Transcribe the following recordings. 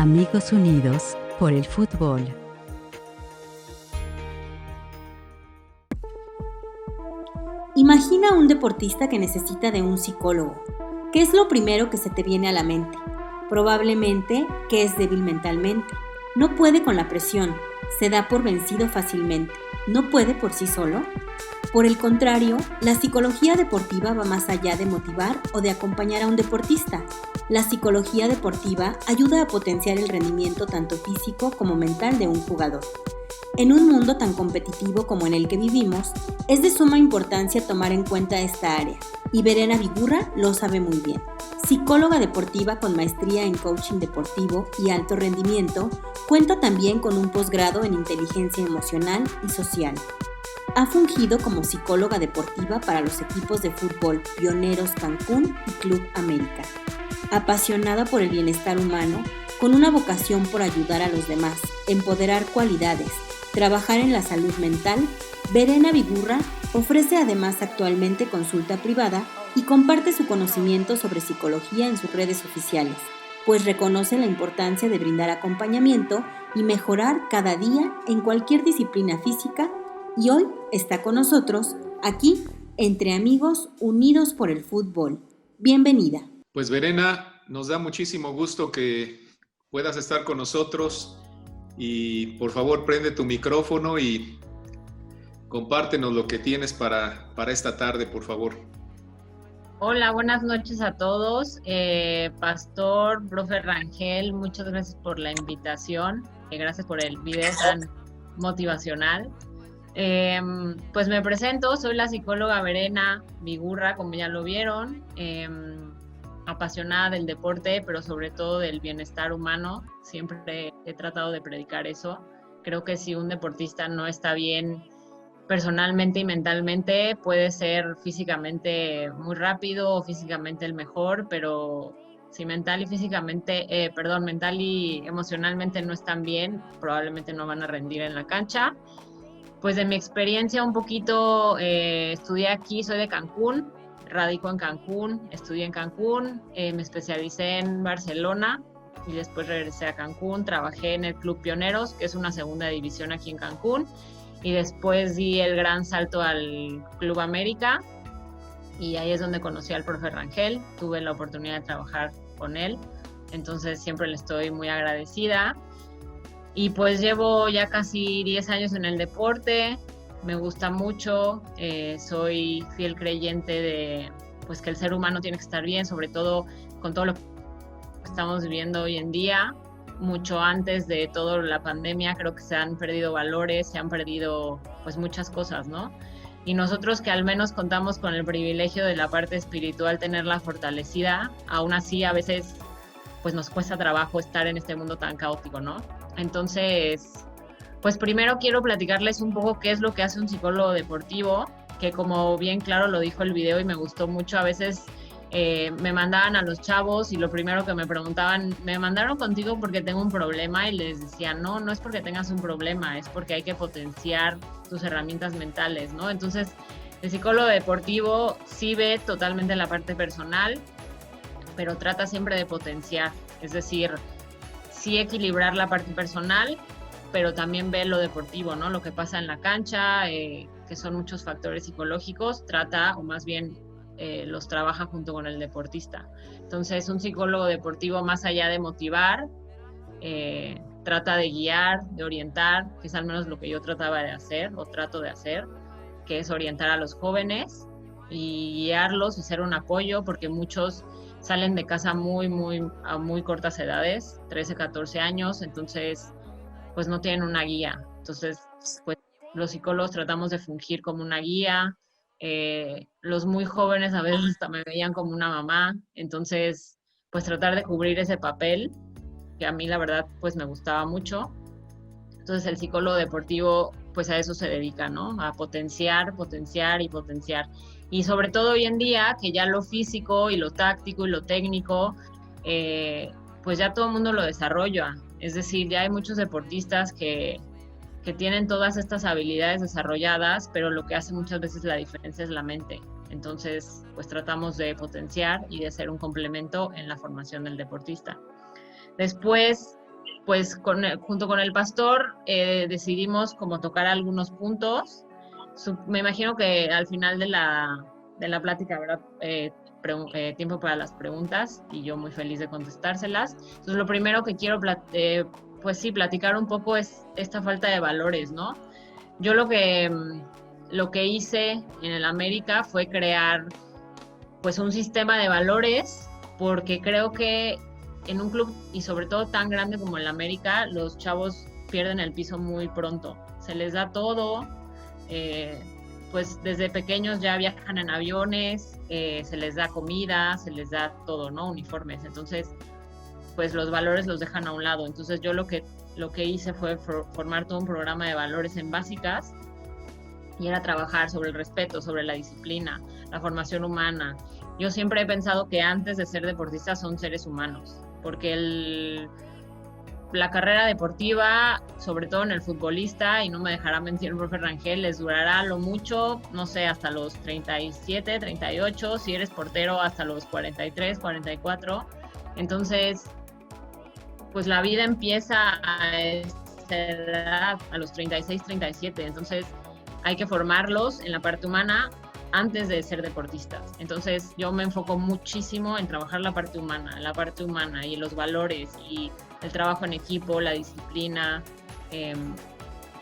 Amigos unidos por el fútbol. Imagina a un deportista que necesita de un psicólogo. ¿Qué es lo primero que se te viene a la mente? Probablemente que es débil mentalmente. No puede con la presión. Se da por vencido fácilmente. ¿No puede por sí solo? Por el contrario, la psicología deportiva va más allá de motivar o de acompañar a un deportista. La psicología deportiva ayuda a potenciar el rendimiento tanto físico como mental de un jugador. En un mundo tan competitivo como en el que vivimos, es de suma importancia tomar en cuenta esta área, y Verena Vigurra lo sabe muy bien. Psicóloga deportiva con maestría en coaching deportivo y alto rendimiento, cuenta también con un posgrado en inteligencia emocional y social. Ha fungido como psicóloga deportiva para los equipos de fútbol Pioneros Cancún y Club América. Apasionada por el bienestar humano, con una vocación por ayudar a los demás, empoderar cualidades, trabajar en la salud mental, Verena Vigurra ofrece además actualmente consulta privada y comparte su conocimiento sobre psicología en sus redes oficiales, pues reconoce la importancia de brindar acompañamiento y mejorar cada día en cualquier disciplina física, y hoy está con nosotros aquí entre amigos unidos por el fútbol. Bienvenida. Pues Verena, nos da muchísimo gusto que puedas estar con nosotros y por favor prende tu micrófono y compártenos lo que tienes para esta tarde, por favor. Hola, buenas noches a todos. Pastor, profe Rangel, muchas gracias por la invitación. Gracias por el video tan motivacional. Pues me presento, soy la psicóloga Verena Vigurra, como ya lo vieron, apasionada del deporte, pero sobre todo del bienestar humano. Siempre he tratado de predicar eso. Creo que si un deportista no está bien personalmente y mentalmente, puede ser físicamente muy rápido o físicamente el mejor, pero si mental y emocionalmente no están bien, probablemente no van a rendir en la cancha. Pues de mi experiencia un poquito, estudié aquí, soy de Cancún, radico en Cancún, estudié en Cancún, me especialicé en Barcelona y después regresé a Cancún, trabajé en el Club Pioneros, que es una segunda división aquí en Cancún, y después di el gran salto al Club América, y ahí es donde conocí al profe Rangel, tuve la oportunidad de trabajar con él, entonces siempre le estoy muy agradecida. Y pues llevo ya casi 10 años en el deporte, me gusta mucho, soy fiel creyente de pues que el ser humano tiene que estar bien, sobre todo con todo lo que estamos viviendo hoy en día. Mucho antes de toda la pandemia creo que se han perdido valores, se han perdido pues muchas cosas, ¿no? Y nosotros que al menos contamos con el privilegio de la parte espiritual, tenerla fortalecida, aún así a veces pues nos cuesta trabajo estar en este mundo tan caótico, ¿no? Entonces, pues primero quiero platicarles un poco qué es lo que hace un psicólogo deportivo, que como bien claro lo dijo el video y me gustó mucho, a veces me mandaban a los chavos y lo primero que me preguntaban, me mandaron contigo porque tengo un problema, y les decía, no es porque tengas un problema, es porque hay que potenciar tus herramientas mentales, ¿no? Entonces, el psicólogo deportivo sí ve totalmente la parte personal, pero trata siempre de potenciar, es decir, sí equilibrar la parte personal, pero también ve lo deportivo, ¿no? Lo que pasa en la cancha, que son muchos factores psicológicos, trata, o más bien los trabaja junto con el deportista. Entonces, un psicólogo deportivo, más allá de motivar, trata de guiar, de orientar, que es al menos lo que yo trataba de hacer, o trato de hacer, que es orientar a los jóvenes y guiarlos y ser un apoyo, porque muchos salen de casa a muy cortas edades, 13, 14 años, entonces pues no tienen una guía. Entonces, pues los psicólogos tratamos de fungir como una guía. Los muy jóvenes a veces hasta me veían como una mamá, entonces pues tratar de cubrir ese papel, que a mí la verdad pues me gustaba mucho. Entonces el psicólogo deportivo pues a eso se dedica, ¿no? A potenciar y potenciar. Y sobre todo hoy en día, que ya lo físico y lo táctico y lo técnico, pues ya todo el mundo lo desarrolla. Es decir, ya hay muchos deportistas que tienen todas estas habilidades desarrolladas, pero lo que hace muchas veces la diferencia es la mente. Entonces, pues tratamos de potenciar y de ser un complemento en la formación del deportista. Después, pues junto con el pastor decidimos como tocar algunos puntos. Me imagino que al final de la plática habrá tiempo para las preguntas y yo muy feliz de contestárselas. Entonces lo primero que quiero pues sí, platicar un poco es esta falta de valores, ¿no? Yo lo que hice en el América fue crear pues un sistema de valores, porque creo que en un club, y sobre todo tan grande como el América, los chavos pierden el piso muy pronto. Se les da todo, pues desde pequeños ya viajan en aviones, se les da comida, se les da todo, ¿no? Uniformes. Entonces, pues los valores los dejan a un lado. Entonces yo lo que hice fue formar todo un programa de valores en básicas, y era trabajar sobre el respeto, sobre la disciplina, la formación humana. Yo siempre he pensado que antes de ser deportistas son seres humanos, porque la carrera deportiva, sobre todo en el futbolista, y no me dejará mentir el profe Rangel, les durará lo mucho, no sé, hasta los 37, 38, si eres portero hasta los 43, 44. Entonces, pues la vida empieza a esa edad, a los 36, 37. Entonces, hay que formarlos en la parte humana antes de ser deportistas. Entonces yo me enfoco muchísimo en trabajar la parte humana y los valores y el trabajo en equipo, la disciplina,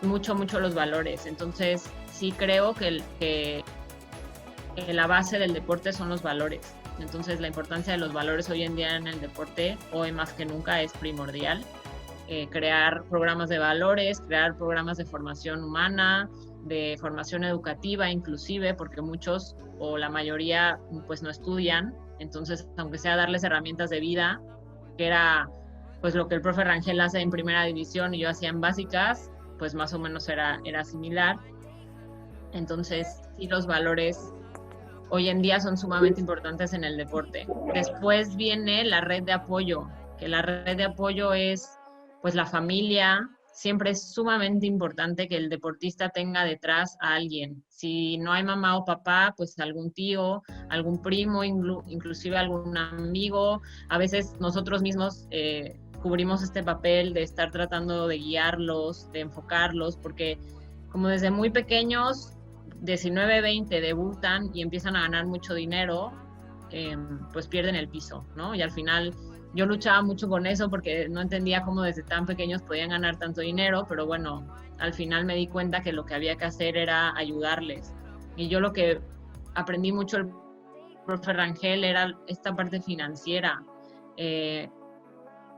mucho los valores. Entonces sí creo que la base del deporte son los valores. Entonces la importancia de los valores hoy en día en el deporte, hoy más que nunca, es primordial. Crear programas de valores, crear programas de formación humana, de formación educativa inclusive, porque muchos o la mayoría pues no estudian. Entonces, aunque sea darles herramientas de vida, que era pues lo que el profe Rangel hace en primera división y yo hacía en básicas, pues más o menos era similar. Entonces, sí, los valores hoy en día son sumamente importantes en el deporte. Después viene la red de apoyo, que la red de apoyo es pues la familia. Siempre es sumamente importante que el deportista tenga detrás a alguien. Si no hay mamá o papá, pues algún tío, algún primo, inclusive algún amigo. A veces nosotros mismos cubrimos este papel de estar tratando de guiarlos, de enfocarlos, porque como desde muy pequeños, 19, 20, debutan y empiezan a ganar mucho dinero, pues pierden el piso, ¿no? Y al final yo luchaba mucho con eso porque no entendía cómo desde tan pequeños podían ganar tanto dinero, pero bueno, al final me di cuenta que lo que había que hacer era ayudarles. Y yo lo que aprendí mucho el profe Rangel era esta parte financiera,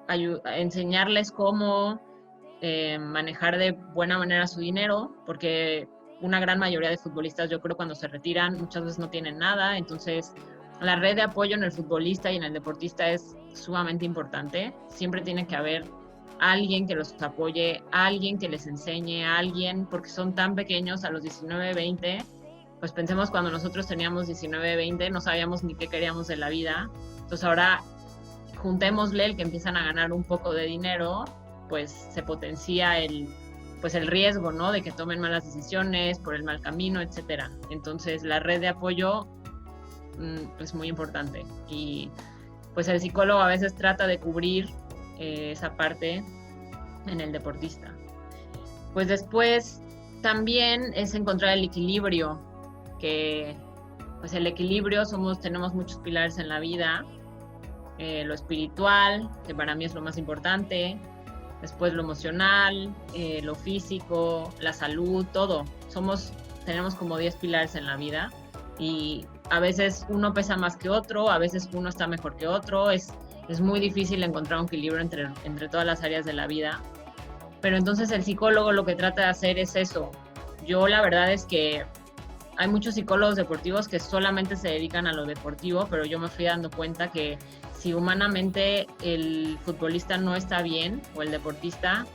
enseñarles cómo manejar de buena manera su dinero, porque una gran mayoría de futbolistas, yo creo, cuando se retiran muchas veces no tienen nada. Entonces la red de apoyo en el futbolista y en el deportista es sumamente importante. Siempre tiene que haber alguien que los apoye, alguien que les enseñe, alguien, porque son tan pequeños a los 19, 20. Pues pensemos, cuando nosotros teníamos 19, 20, no sabíamos ni qué queríamos de la vida. Entonces ahora juntémosle el que empiezan a ganar un poco de dinero, pues se potencia el riesgo, ¿no? De que tomen malas decisiones por el mal camino, etcétera. Entonces la red de apoyo es muy importante, y pues el psicólogo a veces trata de cubrir esa parte en el deportista. Pues después también es encontrar el equilibrio, que pues el equilibrio tenemos muchos pilares en la vida, lo espiritual, que para mí es lo más importante, después lo emocional, lo físico, la salud, todo. Tenemos como 10 pilares en la vida, y a veces uno pesa más que otro, a veces uno está mejor que otro. Es muy difícil encontrar un equilibrio entre todas las áreas de la vida. Pero entonces el psicólogo lo que trata de hacer es eso. Yo la verdad es que hay muchos psicólogos deportivos que solamente se dedican a lo deportivo, pero yo me fui dando cuenta que si humanamente el futbolista no está bien, o el deportista,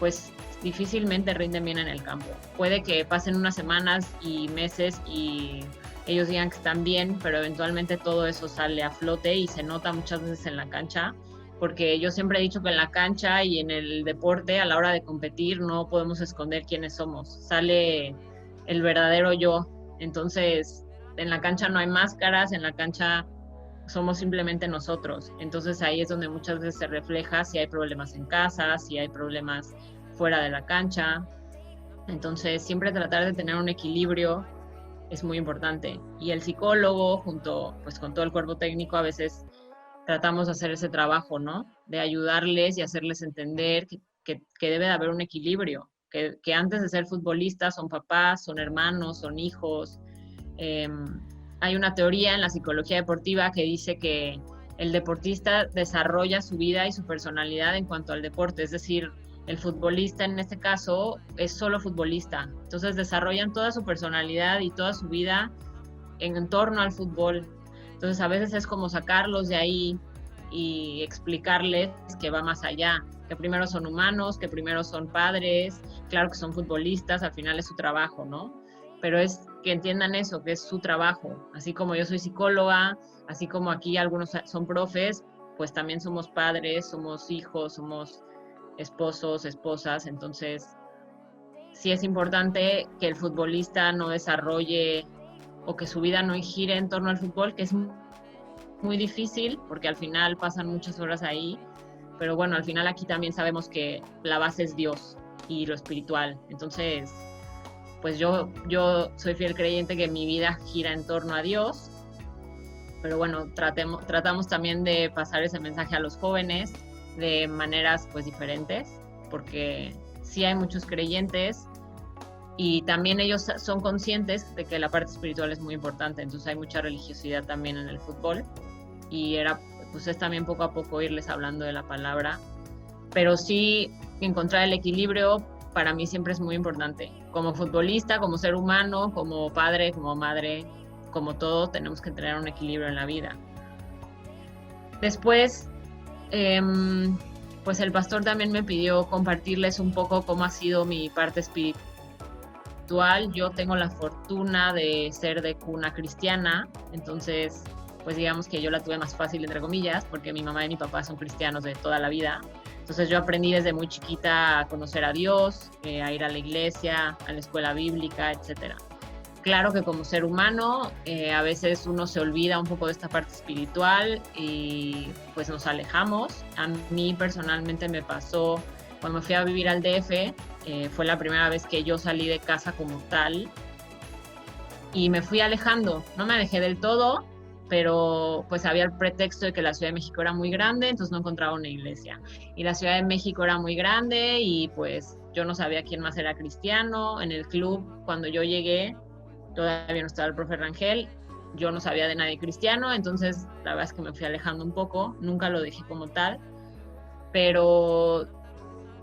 pues difícilmente rinden bien en el campo. Puede que pasen unas semanas y meses y ellos digan que están bien, pero eventualmente todo eso sale a flote y se nota muchas veces en la cancha, porque yo siempre he dicho que en la cancha y en el deporte, a la hora de competir, no podemos esconder quiénes somos. Sale el verdadero yo. Entonces, en la cancha no hay máscaras, en la cancha somos simplemente nosotros. Entonces ahí es donde muchas veces se refleja si hay problemas en casa, si hay problemas fuera de la cancha. Entonces siempre tratar de tener un equilibrio es muy importante. Y el psicólogo, junto pues con todo el cuerpo técnico, a veces tratamos de hacer ese trabajo, ¿no? De ayudarles y hacerles entender que debe de haber un equilibrio, que antes de ser futbolistas son papás, son hermanos, son hijos. Hay una teoría en la psicología deportiva que dice que el deportista desarrolla su vida y su personalidad en cuanto al deporte, es decir, el futbolista en este caso es solo futbolista, entonces desarrollan toda su personalidad y toda su vida en torno al fútbol. Entonces a veces es como sacarlos de ahí y explicarles que va más allá, que primero son humanos, que primero son padres, claro que son futbolistas, al final es su trabajo, ¿no? Pero es que entiendan eso, que es su trabajo. Así como yo soy psicóloga, así como aquí algunos son profes, pues también somos padres, somos hijos, somos esposos, esposas. Entonces, sí es importante que el futbolista no desarrolle o que su vida no gire en torno al fútbol, que es muy difícil porque al final pasan muchas horas ahí. Pero bueno, al final aquí también sabemos que la base es Dios y lo espiritual. Entonces, pues yo soy fiel creyente que mi vida gira en torno a Dios, pero bueno, tratamos también de pasar ese mensaje a los jóvenes de maneras pues diferentes, porque sí hay muchos creyentes y también ellos son conscientes de que la parte espiritual es muy importante, entonces hay mucha religiosidad también en el fútbol y pues es también poco a poco irles hablando de la palabra, pero sí encontrar el equilibrio para mí siempre es muy importante. Como futbolista, como ser humano, como padre, como madre, como todo, tenemos que tener un equilibrio en la vida. Después, pues el pastor también me pidió compartirles un poco cómo ha sido mi parte espiritual. Yo tengo la fortuna de ser de cuna cristiana, entonces, pues digamos que yo la tuve más fácil, entre comillas, porque mi mamá y mi papá son cristianos de toda la vida. Entonces yo aprendí desde muy chiquita a conocer a Dios, a ir a la iglesia, a la escuela bíblica, etc. Claro que como ser humano a veces uno se olvida un poco de esta parte espiritual y pues nos alejamos. A mí personalmente me pasó cuando me fui a vivir al DF, fue la primera vez que yo salí de casa como tal y me fui alejando. No me alejé del todo, pero pues había el pretexto de que la Ciudad de México era muy grande, entonces no encontraba una iglesia. Y la Ciudad de México era muy grande y pues yo no sabía quién más era cristiano. En el club, cuando yo llegué, todavía no estaba el profe Rangel, yo no sabía de nadie cristiano, entonces la verdad es que me fui alejando un poco, nunca lo dejé como tal, pero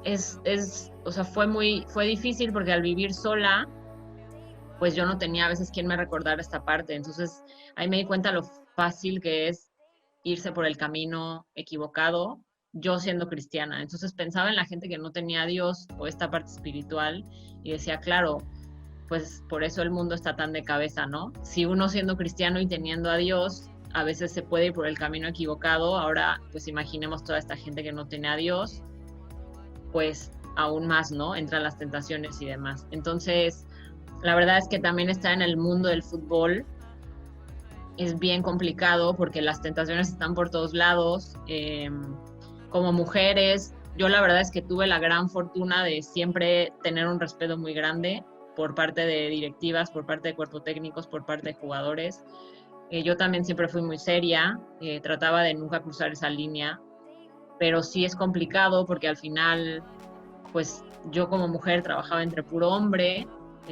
o sea, fue difícil porque al vivir sola, pues yo no tenía a veces quien me recordara esta parte, entonces ahí me di cuenta lo fácil que es irse por el camino equivocado, yo siendo cristiana. Entonces pensaba en la gente que no tenía a Dios o esta parte espiritual y decía, claro, pues por eso el mundo está tan de cabeza, ¿no? Si uno siendo cristiano y teniendo a Dios, a veces se puede ir por el camino equivocado, ahora pues imaginemos toda esta gente que no tiene a Dios, pues aún más, ¿no? Entran las tentaciones y demás. Entonces, la verdad es que también estar en el mundo del fútbol es bien complicado porque las tentaciones están por todos lados. Como mujeres, yo la verdad es que tuve la gran fortuna de siempre tener un respeto muy grande por parte de directivas, por parte de cuerpos técnicos, por parte de jugadores. Yo también siempre fui muy seria, trataba de nunca cruzar esa línea, pero sí es complicado porque al final, pues yo como mujer trabajaba entre puro hombre,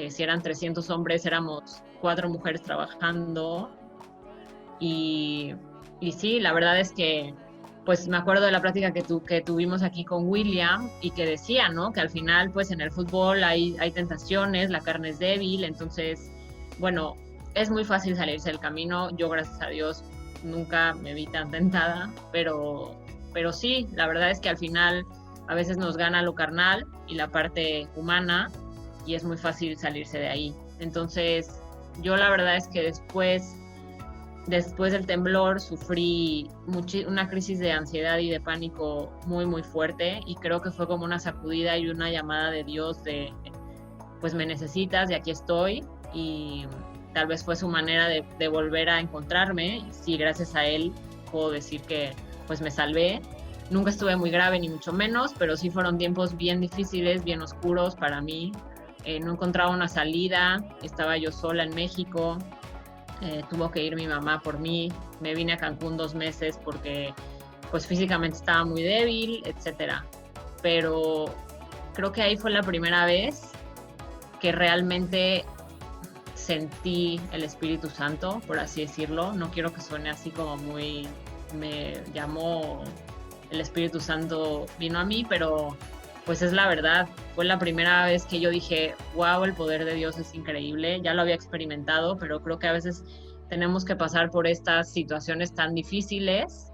si eran 300 hombres, éramos 4 mujeres trabajando. Y sí, la verdad es que, pues me acuerdo de la plática que tuvimos aquí con William y que decía, ¿no? Que al final, pues en el fútbol hay tentaciones, la carne es débil, entonces, bueno, es muy fácil salirse del camino. Yo, gracias a Dios, nunca me vi tan tentada, pero sí, la verdad es que al final a veces nos gana lo carnal y la parte humana y es muy fácil salirse de ahí. Entonces, yo la verdad es que después del temblor sufrí una crisis de ansiedad y de pánico muy, muy fuerte y creo que fue como una sacudida y una llamada de Dios de, pues me necesitas y aquí estoy. Y tal vez fue su manera de volver a encontrarme. Sí, gracias a él puedo decir que pues me salvé. Nunca estuve muy grave ni mucho menos, pero sí fueron tiempos bien difíciles, bien oscuros para mí. No encontraba una salida, estaba yo sola en México, tuvo que ir mi mamá por mí, me vine a Cancún 2 meses porque pues físicamente estaba muy débil, etcétera. Pero creo que ahí fue la primera vez que realmente sentí el Espíritu Santo, por así decirlo. No quiero que suene así como muy, me llamó el Espíritu Santo, vino a mí, pero pues es la verdad. Fue la primera vez que yo dije, wow, el poder de Dios es increíble. Ya lo había experimentado, pero creo que a veces tenemos que pasar por estas situaciones tan difíciles,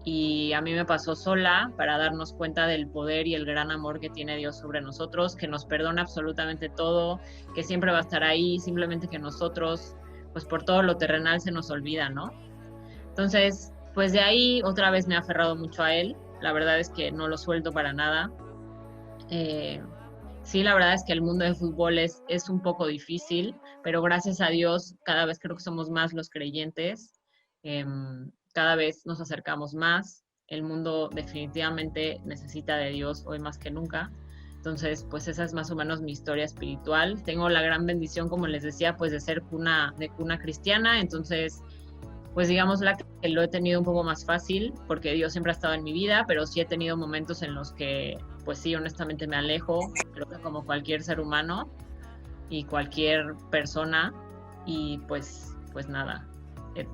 y a mí me pasó sola para darnos cuenta del poder y el gran amor que tiene Dios sobre nosotros, que nos perdona absolutamente todo, que siempre va a estar ahí, simplemente que nosotros, pues por todo lo terrenal se nos olvida, ¿no? Entonces, pues de ahí otra vez me he aferrado mucho a Él. La verdad es que no lo suelto para nada. Sí, la verdad es que el mundo del fútbol es un poco difícil, pero gracias a Dios cada vez creo que somos más los creyentes. Cada vez nos acercamos más. El mundo definitivamente necesita de Dios hoy más que nunca. Entonces, pues esa es más o menos mi historia espiritual. Tengo la gran bendición, como les decía, pues de ser cuna cristiana. Entonces, pues digamos que lo he tenido un poco más fácil porque Dios siempre ha estado en mi vida, pero sí he tenido momentos en los que, pues sí, honestamente me alejo, creo que como cualquier ser humano y cualquier persona, y pues nada,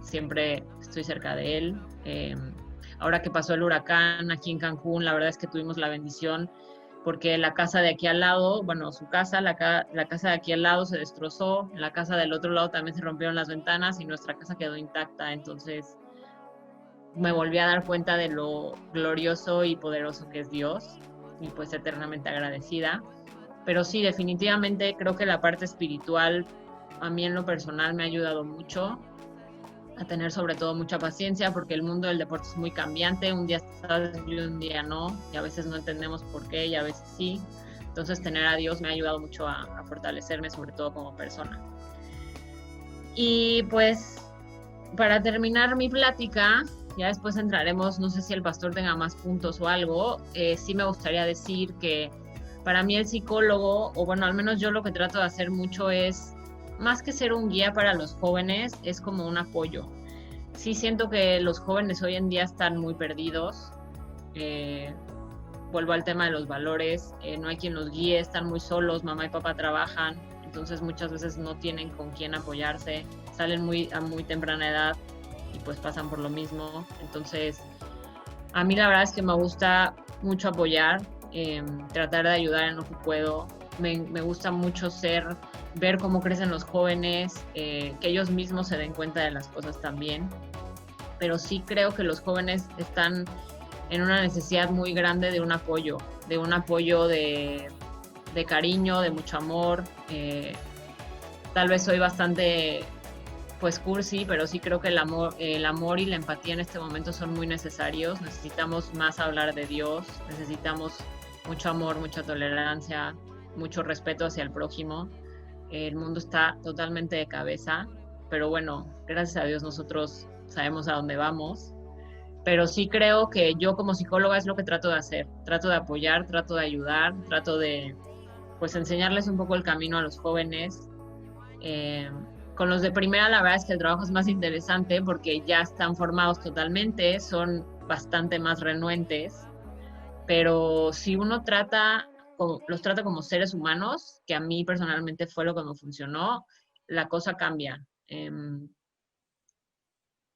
siempre estoy cerca de Él. Ahora que pasó el huracán aquí en Cancún, la verdad es que tuvimos la bendición porque la casa de aquí al lado, bueno, su casa, la casa de aquí al lado se destrozó, en la casa del otro lado también se rompieron las ventanas y nuestra casa quedó intacta. Entonces me volví a dar cuenta de lo glorioso y poderoso que es Dios, y pues eternamente agradecida. Pero sí, definitivamente creo que la parte espiritual a mí en lo personal me ha ayudado mucho a tener sobre todo mucha paciencia, porque el mundo del deporte es muy cambiante, un día estás y un día no, y a veces no entendemos por qué y a veces sí. Entonces tener a Dios me ha ayudado mucho a fortalecerme, sobre todo como persona. Y pues para terminar mi plática, ya después entraremos, no sé si el pastor tenga más puntos o algo, sí me gustaría decir que para mí el psicólogo, o bueno, al menos yo lo que trato de hacer mucho es, más que ser un guía para los jóvenes, es como un apoyo. Sí siento que los jóvenes hoy en día están muy perdidos. Vuelvo al tema de los valores. No hay quien los guíe, están muy solos, mamá y papá trabajan, entonces muchas veces no tienen con quién apoyarse, salen a muy temprana edad y pues pasan por lo mismo. Entonces, a mí la verdad es que me gusta mucho apoyar, tratar de ayudar en lo que puedo. Me gusta mucho ver cómo crecen los jóvenes, que ellos mismos se den cuenta de las cosas también. Pero sí creo que los jóvenes están en una necesidad muy grande de un apoyo de cariño, de mucho amor. Tal vez soy bastante pues cursi, pero sí creo que el amor y la empatía en este momento son muy necesarios. Necesitamos más hablar de Dios, necesitamos mucho amor, mucha tolerancia, mucho respeto hacia el prójimo. El mundo está totalmente de cabeza, pero bueno, gracias a Dios nosotros sabemos a dónde vamos. Pero sí creo que yo como psicóloga es lo que trato de hacer. Trato de apoyar, trato de ayudar, trato de pues enseñarles un poco el camino a los jóvenes. Con los de primera la verdad es que el trabajo es más interesante porque ya están formados totalmente, son bastante más renuentes, pero si uno los trata como seres humanos, que a mí personalmente fue lo que me funcionó, la cosa cambia.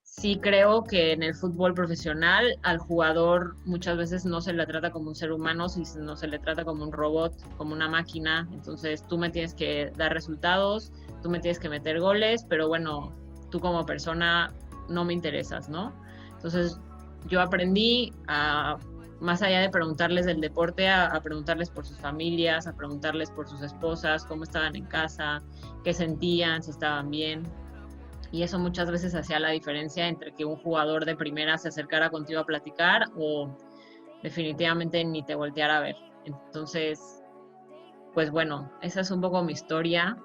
Sí creo que en el fútbol profesional al jugador muchas veces no se le trata como un ser humano, sino se le trata como un robot, como una máquina. Entonces tú me tienes que dar resultados, tú me tienes que meter goles, pero bueno, tú como persona no me interesas, ¿no? Entonces yo aprendí más allá de preguntarles del deporte, a preguntarles por sus familias, a preguntarles por sus esposas, cómo estaban en casa, qué sentían, si estaban bien. Y eso muchas veces hacía la diferencia entre que un jugador de primera se acercara contigo a platicar o definitivamente ni te volteara a ver. Entonces, pues bueno, esa es un poco mi historia.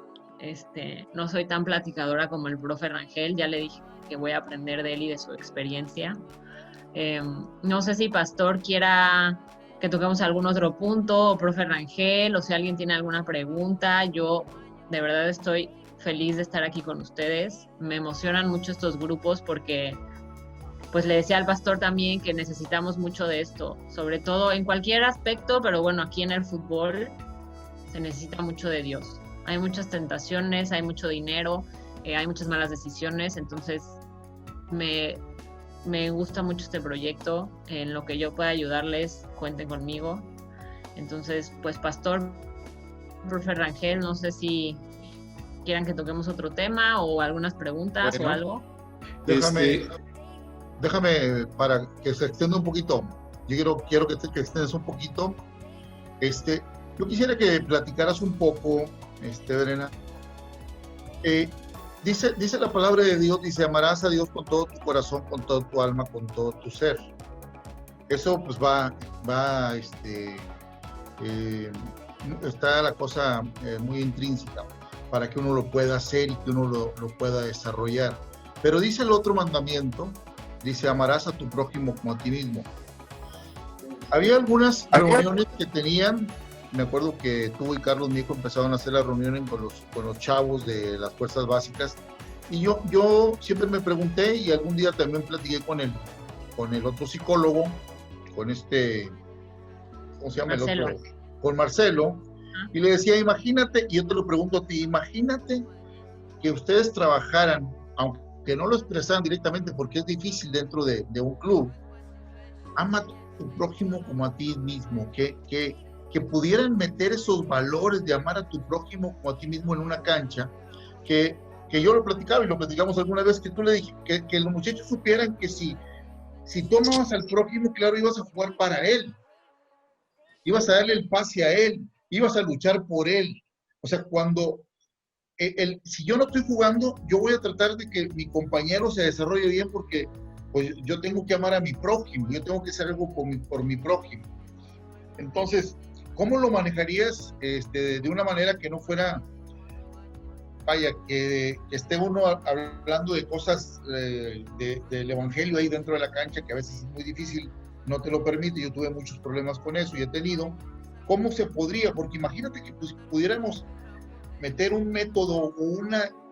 No soy tan platicadora como el profe Rangel, ya le dije que voy a aprender de él y de su experiencia. No sé si Pastor quiera que toquemos algún otro punto, o profe Rangel, o si alguien tiene alguna pregunta. Yo de verdad estoy feliz de estar aquí con ustedes. Me emocionan mucho estos grupos porque, pues le decía al Pastor también que necesitamos mucho de esto, sobre todo en cualquier aspecto, pero bueno, aquí en el fútbol se necesita mucho de Dios. Hay muchas tentaciones, hay mucho dinero, hay muchas malas decisiones, entonces me gusta mucho este proyecto. En lo que yo pueda ayudarles, cuenten conmigo. Entonces, pues Pastor, profe Rangel, no sé si quieran que toquemos otro tema o algunas preguntas o algo. Déjame para que se extienda un poquito. Yo quiero que extiendas un poquito. Yo quisiera que platicaras un poco, Verena. Dice la palabra de Dios, dice, amarás a Dios con todo tu corazón, con toda tu alma, con todo tu ser. Eso pues está la cosa muy intrínseca para que uno lo pueda hacer y que uno lo pueda desarrollar. Pero dice el otro mandamiento, dice, amarás a tu prójimo como a ti mismo. Había algunas reuniones que tenían, me acuerdo que tú y Carlos, mi hijo, empezaron a hacer las reuniones con los chavos de las fuerzas básicas, y yo siempre me pregunté, y algún día también platiqué con el otro psicólogo, con ¿cómo se llama Marcelo. el otro? Con Marcelo, y le decía, imagínate, y yo te lo pregunto a ti, imagínate que ustedes trabajaran, aunque no lo expresaran directamente porque es difícil dentro de un club, ama a tu prójimo como a ti mismo, que pudieran meter esos valores de amar a tu prójimo como a ti mismo en una cancha, que yo lo platicaba y lo platicamos alguna vez, que tú le dije, que los muchachos supieran que si tú amabas al prójimo, claro, ibas a jugar para él, ibas a darle el pase a él, ibas a luchar por él. O sea, si yo no estoy jugando, yo voy a tratar de que mi compañero se desarrolle bien porque pues, yo tengo que amar a mi prójimo, yo tengo que hacer algo por mi prójimo. Entonces, ¿cómo lo manejarías de una manera que no fuera, que esté uno hablando de cosas del evangelio ahí dentro de la cancha, que a veces es muy difícil, no te lo permite? Yo tuve muchos problemas con eso y he tenido. ¿Cómo se podría? Porque imagínate que pues, pudiéramos meter un método o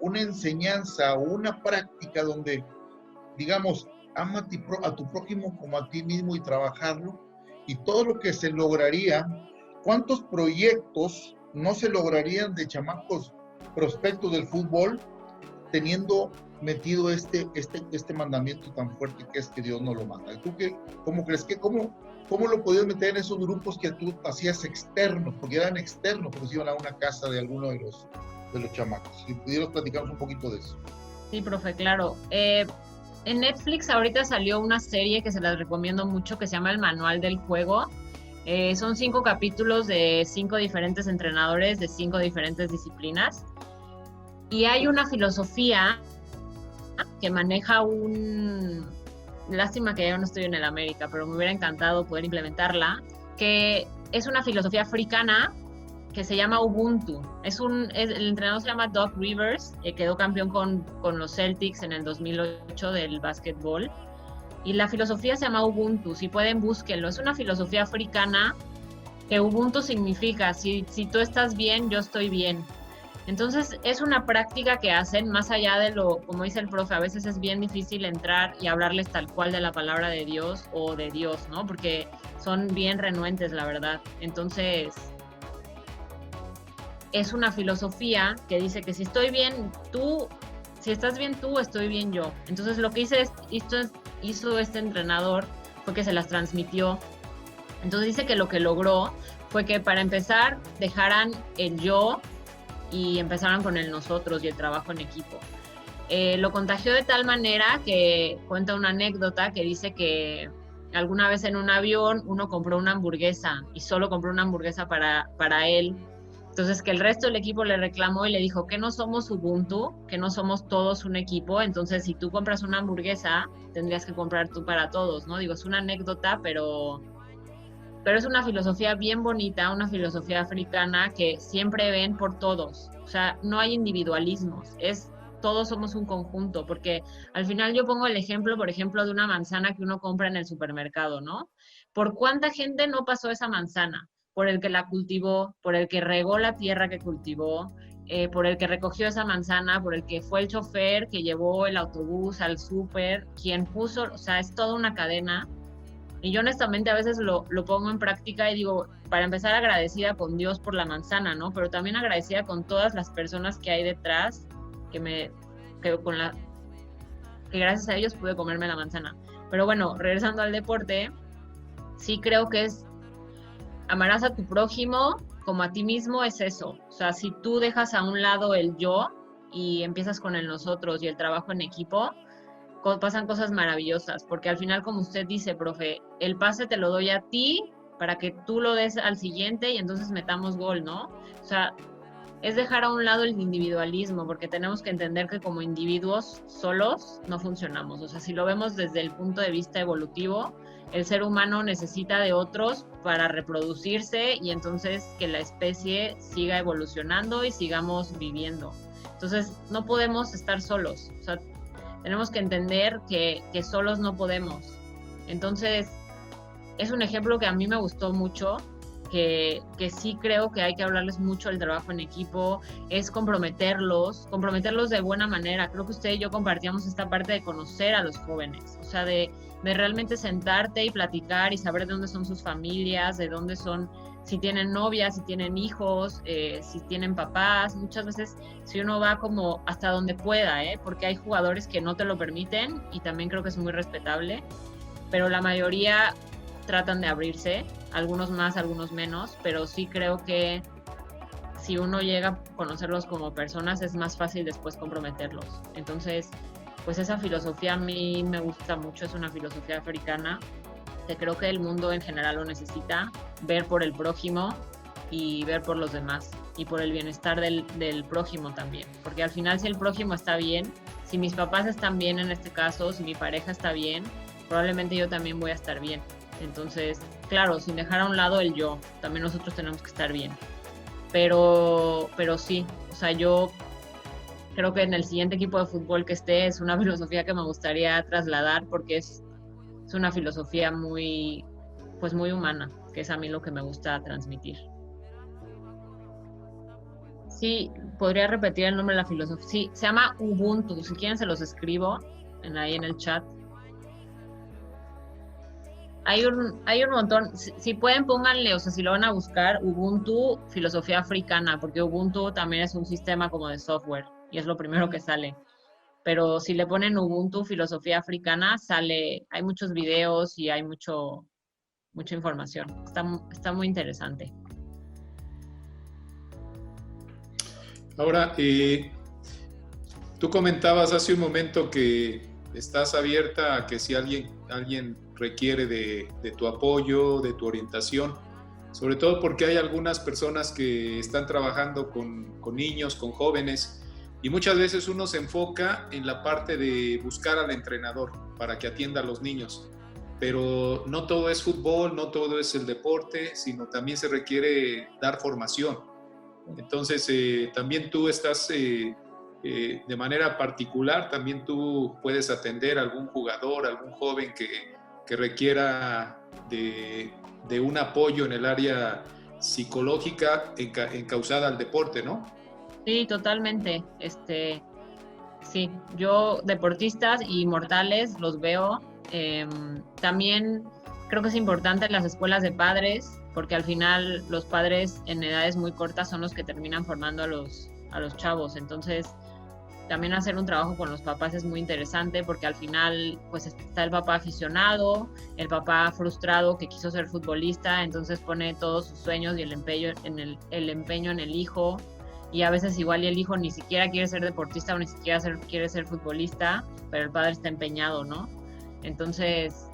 una enseñanza o una práctica donde, digamos, ama a tu prójimo como a ti mismo y trabajarlo, y todo lo que se lograría. ¿Cuántos proyectos no se lograrían de chamacos prospectos del fútbol teniendo metido este mandamiento tan fuerte que es que Dios no lo manda? ¿Tú cómo crees cómo lo podías meter en esos grupos que tú hacías externos, porque eran externos, porque iban a una casa de alguno de los chamacos? Si pudieras platicarnos un poquito de eso. Sí, profe, claro. En Netflix ahorita salió una serie que se las recomiendo mucho, que se llama El Manual del Juego. Son 5 capítulos de 5 diferentes entrenadores de 5 diferentes disciplinas. Y hay una filosofía que maneja lástima que yo no estoy en el América, pero me hubiera encantado poder implementarla, que es una filosofía africana que se llama Ubuntu. El entrenador se llama Doc Rivers, quedó campeón con los Celtics en el 2008 del básquetbol. Y la filosofía se llama Ubuntu, si pueden búsquenlo. Es una filosofía africana que Ubuntu significa, si tú estás bien, yo estoy bien. Entonces es una práctica que hacen más allá de como dice el profe, a veces es bien difícil entrar y hablarles tal cual de la palabra de Dios o de Dios, ¿no? Porque son bien renuentes, la verdad. Entonces es una filosofía que dice que si estoy bien tú, si estás bien tú, estoy bien yo. Entonces lo que hizo este entrenador fue que se las transmitió. Entonces dice que lo que logró fue que para empezar dejaran el yo y empezaron con el nosotros y el trabajo en equipo. Lo contagió de tal manera que cuenta una anécdota que dice que alguna vez en un avión uno compró una hamburguesa y solo compró una hamburguesa para él. Entonces que el resto del equipo le reclamó y le dijo que no somos Ubuntu, que no somos todos un equipo, entonces si tú compras una hamburguesa tendrías que comprar tú para todos, ¿no? Digo, es una anécdota, pero pero es una filosofía bien bonita, una filosofía africana que siempre ven por todos. O sea, no hay individualismos, todos somos un conjunto, porque al final yo pongo el ejemplo, por ejemplo, de una manzana que uno compra en el supermercado, ¿no? ¿Por cuánta gente no pasó esa manzana? Por el que la cultivó, por el que regó la tierra que cultivó, por el que recogió esa manzana, por el que fue el chofer que llevó el autobús al súper, quien puso, o sea, es toda una cadena. Y yo honestamente a veces lo pongo en práctica y digo, para empezar agradecida con Dios por la manzana, ¿no? Pero también agradecida con todas las personas que hay detrás, que gracias a ellos pude comerme la manzana. Pero bueno, regresando al deporte, sí creo que amarás a tu prójimo como a ti mismo, es eso. O sea, si tú dejas a un lado el yo y empiezas con el nosotros y el trabajo en equipo, pasan cosas maravillosas, porque al final, como usted dice, profe, el pase te lo doy a ti para que tú lo des al siguiente y entonces metamos gol, ¿no? O sea, es dejar a un lado el individualismo, porque tenemos que entender que como individuos solos no funcionamos. O sea, si lo vemos desde el punto de vista evolutivo, el ser humano necesita de otros para reproducirse y entonces que la especie siga evolucionando y sigamos viviendo. Entonces, no podemos estar solos. O sea, tenemos que entender que solos no podemos. Entonces, es un ejemplo que a mí me gustó mucho, que sí creo que hay que hablarles mucho del trabajo en equipo, es comprometerlos de buena manera. Creo que usted y yo compartíamos esta parte de conocer a los jóvenes, o sea, de realmente sentarte y platicar y saber de dónde son sus familias, de dónde son, si tienen novias, si tienen hijos, si tienen papás. Muchas veces si uno va como hasta donde pueda, porque hay jugadores que no te lo permiten y también creo que es muy respetable, pero la mayoría tratan de abrirse, algunos más, algunos menos, pero sí creo que si uno llega a conocerlos como personas es más fácil después comprometerlos. Entonces, pues esa filosofía a mí me gusta mucho, es una filosofía africana que creo que el mundo en general lo necesita, ver por el prójimo y ver por los demás y por el bienestar del prójimo también, porque al final si el prójimo está bien, si mis papás están bien en este caso, si mi pareja está bien, probablemente yo también voy a estar bien. Entonces, claro, sin dejar a un lado el yo, también nosotros tenemos que estar bien. Pero sí, o sea, yo creo que en el siguiente equipo de fútbol que esté es una filosofía que me gustaría trasladar porque es una filosofía muy humana, que es a mí lo que me gusta transmitir. Sí, podría repetir el nombre de la filosofía. Sí, se llama Ubuntu, si quieren se los escribo ahí en el chat. Hay un montón, si pueden pónganle, o sea, si lo van a buscar, Ubuntu, filosofía africana, porque Ubuntu también es un sistema como de software y es lo primero que sale. Pero si le ponen Ubuntu, filosofía africana, hay muchos videos y hay mucha información. Está muy interesante. Ahora, tú comentabas hace un momento que estás abierta a que si alguien requiere de tu apoyo, de tu orientación, sobre todo porque hay algunas personas que están trabajando con niños, con jóvenes, y muchas veces uno se enfoca en la parte de buscar al entrenador para que atienda a los niños, pero no todo es fútbol, no todo es el deporte, sino también se requiere dar formación. Entonces, también tú estás... de manera particular, también tú puedes atender a algún jugador, algún joven que requiera de un apoyo en el área psicológica encausada al deporte, ¿no? Sí, totalmente. Sí, yo deportistas y mortales los veo. También creo que es importante en las escuelas de padres, porque al final los padres en edades muy cortas son los que terminan formando a los chavos. Entonces, también hacer un trabajo con los papás es muy interesante porque al final pues está el papá aficionado, el papá frustrado que quiso ser futbolista, entonces pone todos sus sueños y el empeño en el hijo, y a veces igual y el hijo ni siquiera quiere ser deportista o ni siquiera quiere ser futbolista, pero el padre está empeñado, ¿no? Entonces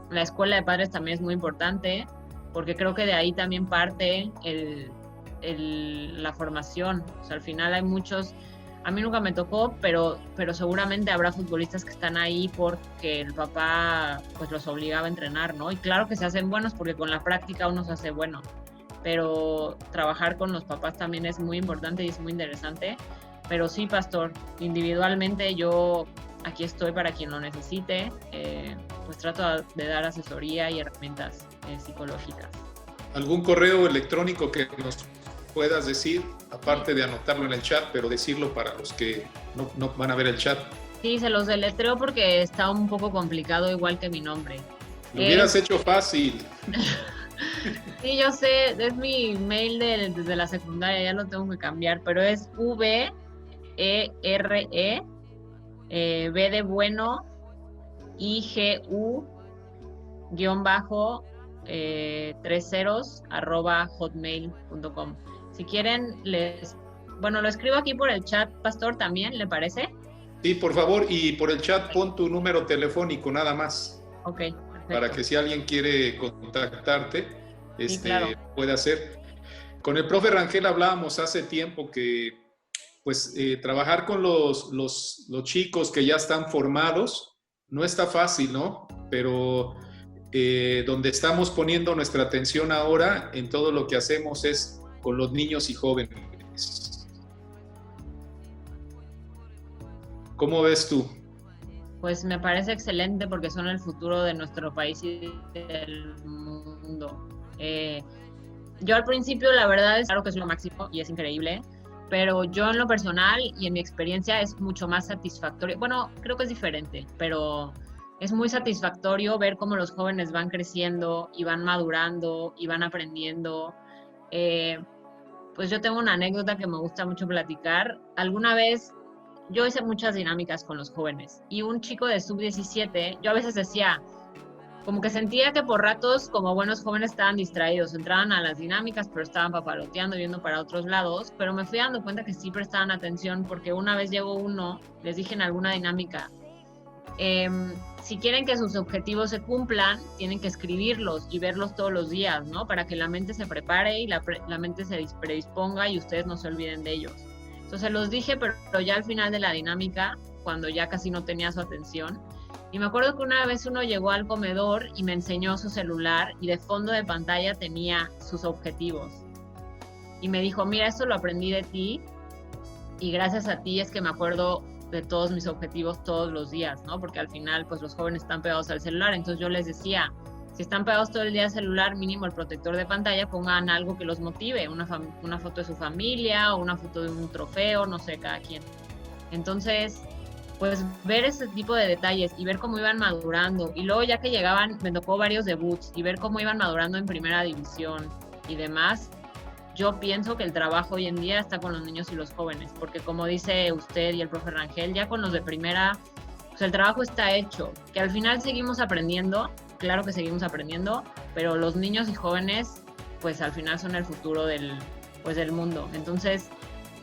la escuela de padres también es muy importante porque creo que de ahí también parte la formación. O sea, al final hay A mí nunca me tocó, pero seguramente habrá futbolistas que están ahí porque el papá pues los obligaba a entrenar, ¿no? Y claro que se hacen buenos porque con la práctica uno se hace bueno, pero trabajar con los papás también es muy importante y es muy interesante. Pero sí, Pastor, individualmente yo aquí estoy para quien lo necesite, pues trato de dar asesoría y herramientas psicológicas. ¿Algún correo electrónico que nos puedas decir, aparte de anotarlo en el chat, pero decirlo para los que no van a ver el chat? Sí, se los deletreo porque está un poco complicado, igual que mi nombre. Lo hubieras hecho fácil. Sí, yo sé, es mi mail desde la secundaria, ya lo tengo que cambiar, pero es VERE, B de bueno, IGU, _30 @hotmail.com. Si quieren, lo escribo aquí por el chat, Pastor, también, ¿le parece? Sí, por favor, y por el chat pon tu número telefónico nada más. Ok, perfecto. Para que si alguien quiere contactarte, Sí, claro. puede hacer. Con el profe Rangel hablábamos hace tiempo que pues trabajar con los chicos que ya están formados no está fácil, ¿no? Pero donde estamos poniendo nuestra atención ahora en todo lo que hacemos es con los niños y jóvenes. ¿Cómo ves tú? Pues me parece excelente porque son el futuro de nuestro país y del mundo. Yo al principio, la verdad, es claro que es lo máximo y es increíble, pero yo en lo personal y en mi experiencia es mucho más satisfactorio. Bueno, creo que es diferente, pero es muy satisfactorio ver cómo los jóvenes van creciendo y van madurando y van aprendiendo. Pues yo tengo una anécdota que me gusta mucho platicar. Alguna vez yo hice muchas dinámicas con los jóvenes y un chico de sub-17, yo a veces decía, como que sentía que por ratos como buenos jóvenes estaban distraídos, entraban a las dinámicas pero estaban papaloteando, viendo para otros lados, pero me fui dando cuenta que sí prestaban atención porque una vez llegó uno, les dije en alguna dinámica, si quieren que sus objetivos se cumplan, tienen que escribirlos y verlos todos los días, ¿no? Para que la mente se prepare y la mente se predisponga y ustedes no se olviden de ellos. Entonces los dije, pero ya al final de la dinámica, cuando ya casi no tenía su atención, y me acuerdo que una vez uno llegó al comedor y me enseñó su celular y de fondo de pantalla tenía sus objetivos. Y me dijo, mira, esto lo aprendí de ti y gracias a ti es que me acuerdo de todos mis objetivos todos los días, ¿no? Porque al final, pues los jóvenes están pegados al celular. Entonces yo les decía, si están pegados todo el día al celular, mínimo el protector de pantalla, pongan algo que los motive, una foto de su familia o una foto de un trofeo, no sé, cada quien. Entonces, pues ver ese tipo de detalles y ver cómo iban madurando. Y luego ya que llegaban, me tocó varios debuts y ver cómo iban madurando en primera división y demás. Yo pienso que el trabajo hoy en día está con los niños y los jóvenes, porque como dice usted y el profe Rangel, ya con los de primera, pues el trabajo está hecho, que al final seguimos aprendiendo, claro que seguimos aprendiendo, pero los niños y jóvenes, pues al final son el futuro del mundo. Entonces,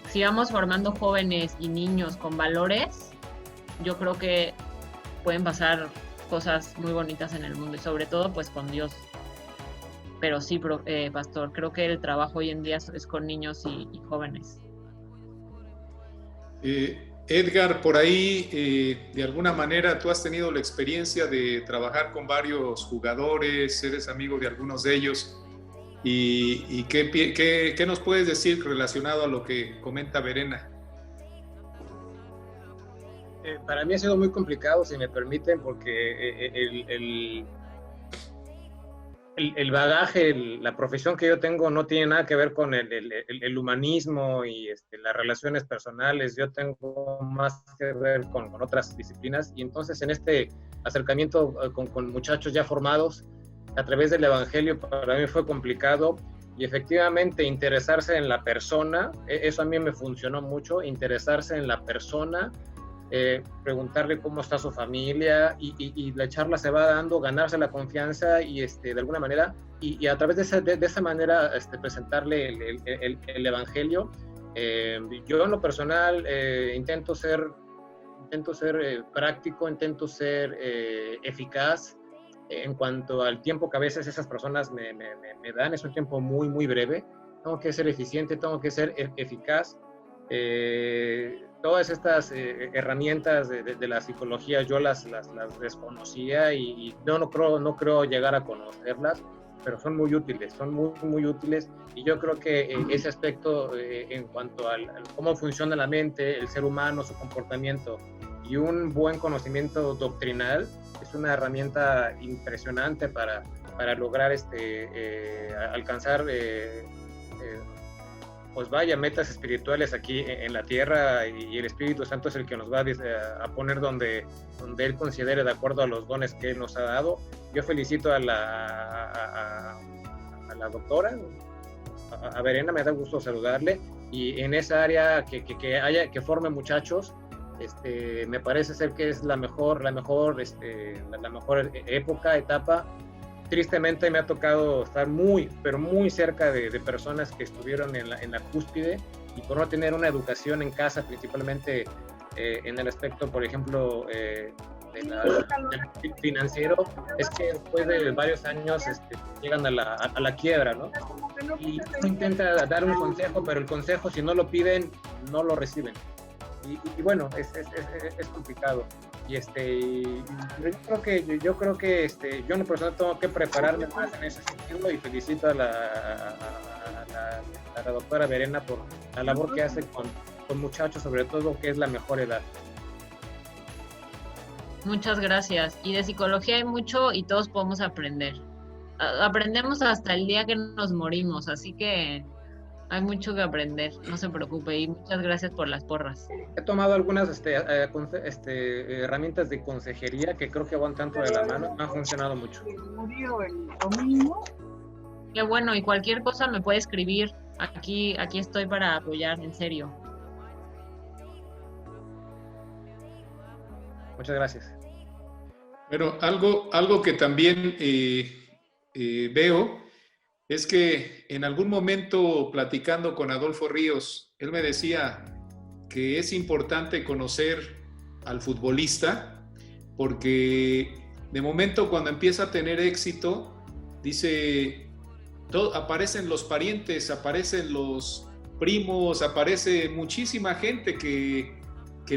si vamos formando jóvenes y niños con valores, yo creo que pueden pasar cosas muy bonitas en el mundo y sobre todo pues con Dios. Pero sí, Pastor, creo que el trabajo hoy en día es con niños y jóvenes. Edgar, por ahí, de alguna manera, tú has tenido la experiencia de trabajar con varios jugadores, eres amigo de algunos de ellos. ¿Y qué nos puedes decir relacionado a lo que comenta Verena? Para mí ha sido muy complicado, si me permiten, porque el bagaje, la profesión que yo tengo no tiene nada que ver con el humanismo y las relaciones personales. Yo tengo más que ver con otras disciplinas y entonces en este acercamiento con muchachos ya formados a través del evangelio para mí fue complicado y efectivamente interesarse en la persona, eso a mí me funcionó mucho, interesarse en la persona, preguntarle cómo está su familia y la charla se va dando, ganarse la confianza y de alguna manera y a través de esa manera presentarle el evangelio. Yo en lo personal intento ser práctico, intento ser eficaz en cuanto al tiempo que a veces esas personas me dan. Es un tiempo muy, muy breve. Tengo que ser eficiente, tengo que ser eficaz. Todas estas herramientas de la psicología yo las desconocía y no creo llegar a conocerlas, pero son muy útiles, muy útiles, y yo creo que ese aspecto en cuanto a cómo funciona la mente, el ser humano, su comportamiento y un buen conocimiento doctrinal es una herramienta impresionante para lograr alcanzar pues vaya, metas espirituales aquí en la tierra, y el Espíritu Santo es el que nos va a poner donde Él considere de acuerdo a los dones que Él nos ha dado. Yo felicito a la doctora, a Verena, me da gusto saludarle, y en esa área que forme muchachos, me parece ser que es la mejor etapa. Tristemente me ha tocado estar pero muy cerca de personas que estuvieron en la cúspide, y por no tener una educación en casa, principalmente en el aspecto, por ejemplo, del financiero, es que después de varios años llegan a la quiebra, ¿no? Y uno intenta dar un consejo, pero el consejo, si no lo piden, no lo reciben. Y bueno, es complicado. Yo creo que yo en lo personal tengo que prepararme más en ese sentido, y felicito a la doctora Verena por la labor que hace con muchachos, sobre todo, que es la mejor edad. Muchas gracias. Y de psicología hay mucho y todos podemos aprender. Aprendemos hasta el día que nos morimos, así que hay mucho que aprender, no se preocupe, y muchas gracias por las porras. He tomado algunas herramientas de consejería que creo que van tanto de la mano, me han funcionado mucho. Qué bueno, y cualquier cosa me puede escribir, aquí estoy para apoyar, en serio. Muchas gracias. Bueno, algo que también veo es que en algún momento, platicando con Adolfo Ríos, él me decía que es importante conocer al futbolista, porque de momento, cuando empieza a tener éxito, dice, aparecen los parientes, aparecen los primos, aparece muchísima gente que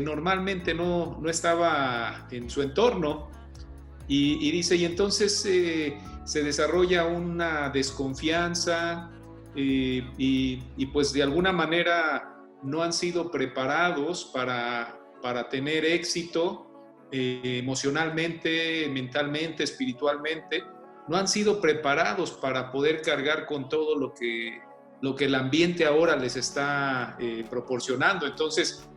normalmente no estaba en su entorno, y dice, y entonces se desarrolla una desconfianza, y pues de alguna manera no han sido preparados para tener éxito emocionalmente, mentalmente, espiritualmente. No han sido preparados para poder cargar con todo lo que el ambiente ahora les está proporcionando. Entonces,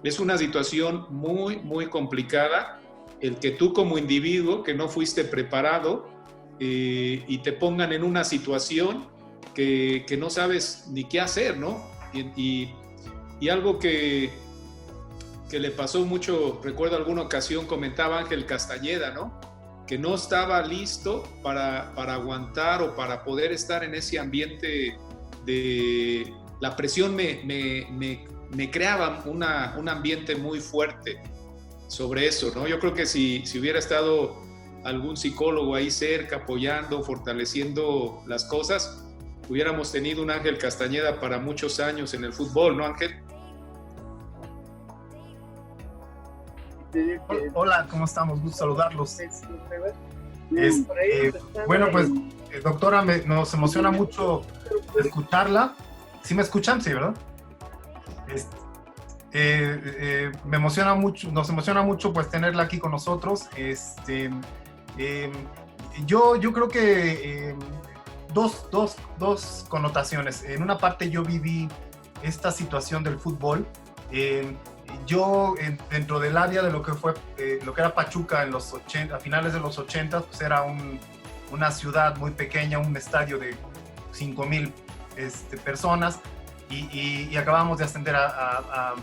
es una situación muy, muy complicada el que tú, como individuo que no fuiste preparado, y te pongan en una situación que no sabes ni qué hacer, ¿no? Y algo que le pasó mucho, recuerdo alguna ocasión, comentaba Ángel Castañeda, ¿no? Que no estaba listo para aguantar o para poder estar en ese ambiente de... La presión me creaba un ambiente muy fuerte sobre eso, ¿no? Yo creo que si hubiera estado algún psicólogo ahí cerca, apoyando, fortaleciendo las cosas, hubiéramos tenido un Ángel Castañeda para muchos años en el fútbol, ¿no, Ángel? Hola, ¿cómo estamos? Gusto saludarlos. Bueno, pues, doctora, nos emociona mucho escucharla. ¿Sí me escuchan? Sí, ¿verdad? Me emociona mucho, nos emociona mucho pues tenerla aquí con nosotros. Yo creo que dos connotaciones. En una parte yo viví esta situación del fútbol. Yo dentro del área de lo que era Pachuca en los 80, a finales de los 80, pues era una ciudad muy pequeña, un estadio de 5,000 personas, y acabamos de ascender a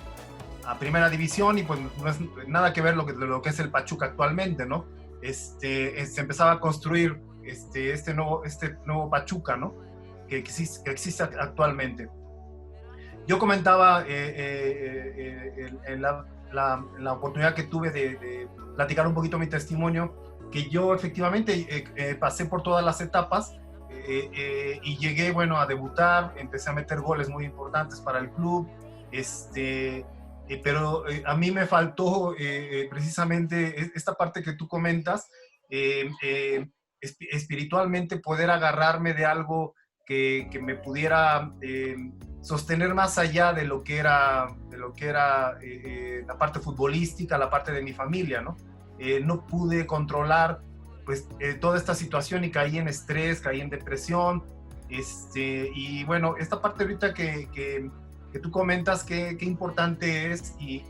primera división, y pues no es nada que ver lo que es el Pachuca actualmente, ¿no? Se empezaba a construir este nuevo Pachuca, ¿no? Que existe actualmente. Yo comentaba en la oportunidad que tuve de platicar un poquito mi testimonio, que yo efectivamente pasé por todas las etapas, y llegué, bueno, a debutar, empecé a meter goles muy importantes para el club, Pero a mí me faltó precisamente esta parte que tú comentas, espiritualmente poder agarrarme de algo que me pudiera sostener más allá de lo que era la parte futbolística, la parte de mi familia, ¿no? No pude controlar pues toda esta situación y caí en estrés, caí en depresión, y bueno, esta parte ahorita que tú comentas qué importante es, y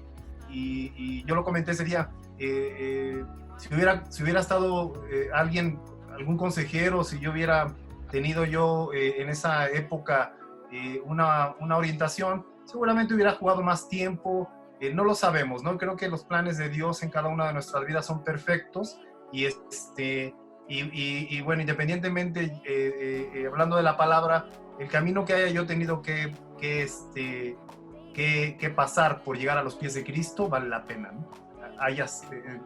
yo lo comenté ese día, si hubiera estado algún consejero, si yo hubiera tenido en esa época una orientación, seguramente hubiera jugado más tiempo. No lo sabemos, ¿no? Creo que los planes de Dios en cada una de nuestras vidas son perfectos, y bueno, independientemente, hablando de la palabra, el camino que haya yo tenido que pasar por llegar a los pies de Cristo vale la pena, ¿no?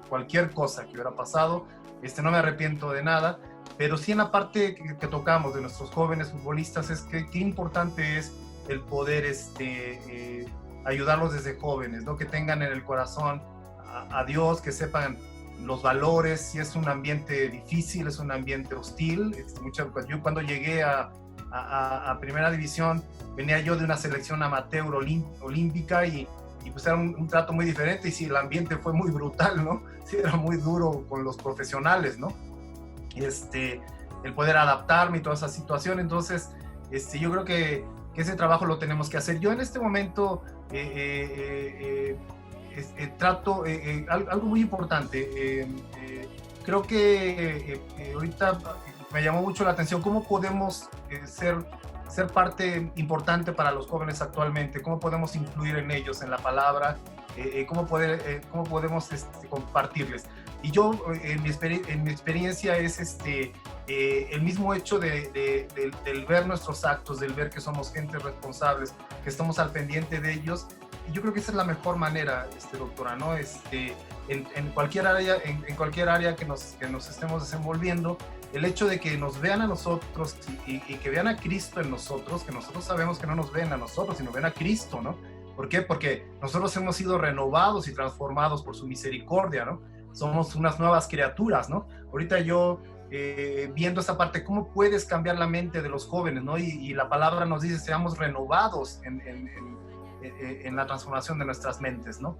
Cualquier cosa que hubiera pasado, no me arrepiento de nada, pero sí en la parte que tocamos de nuestros jóvenes futbolistas es que qué importante es el poder ayudarlos desde jóvenes, ¿no? Que tengan en el corazón a Dios, que sepan los valores, si es un ambiente difícil, es un ambiente hostil. Yo cuando llegué a primera división, venía yo de una selección amateur olímpica y pues era un trato muy diferente, y sí, el ambiente fue muy brutal, ¿no? Sí, era muy duro con los profesionales, ¿no? El poder adaptarme y toda esa situación. Entonces, yo creo que ese trabajo lo tenemos que hacer. Yo en este momento trato algo muy importante. Creo que ahorita me llamó mucho la atención cómo podemos ser parte importante para los jóvenes actualmente, cómo podemos influir en ellos, en la palabra, cómo podemos compartirles. Y yo, en mi experiencia, es el mismo hecho del ver nuestros actos, del ver que somos gente responsables, que estamos al pendiente de ellos. Y yo creo que esa es la mejor manera, doctora, ¿no? En cualquier área que nos estemos desenvolviendo, el hecho de que nos vean a nosotros y que vean a Cristo en nosotros, que nosotros sabemos que no nos ven a nosotros, sino ven a Cristo, ¿no? ¿Por qué? Porque nosotros hemos sido renovados y transformados por su misericordia, ¿no? Somos unas nuevas criaturas, ¿no? Ahorita yo, viendo esta parte, ¿cómo puedes cambiar la mente de los jóvenes, ¿no? Y la palabra nos dice, seamos renovados en la transformación de nuestras mentes, ¿no?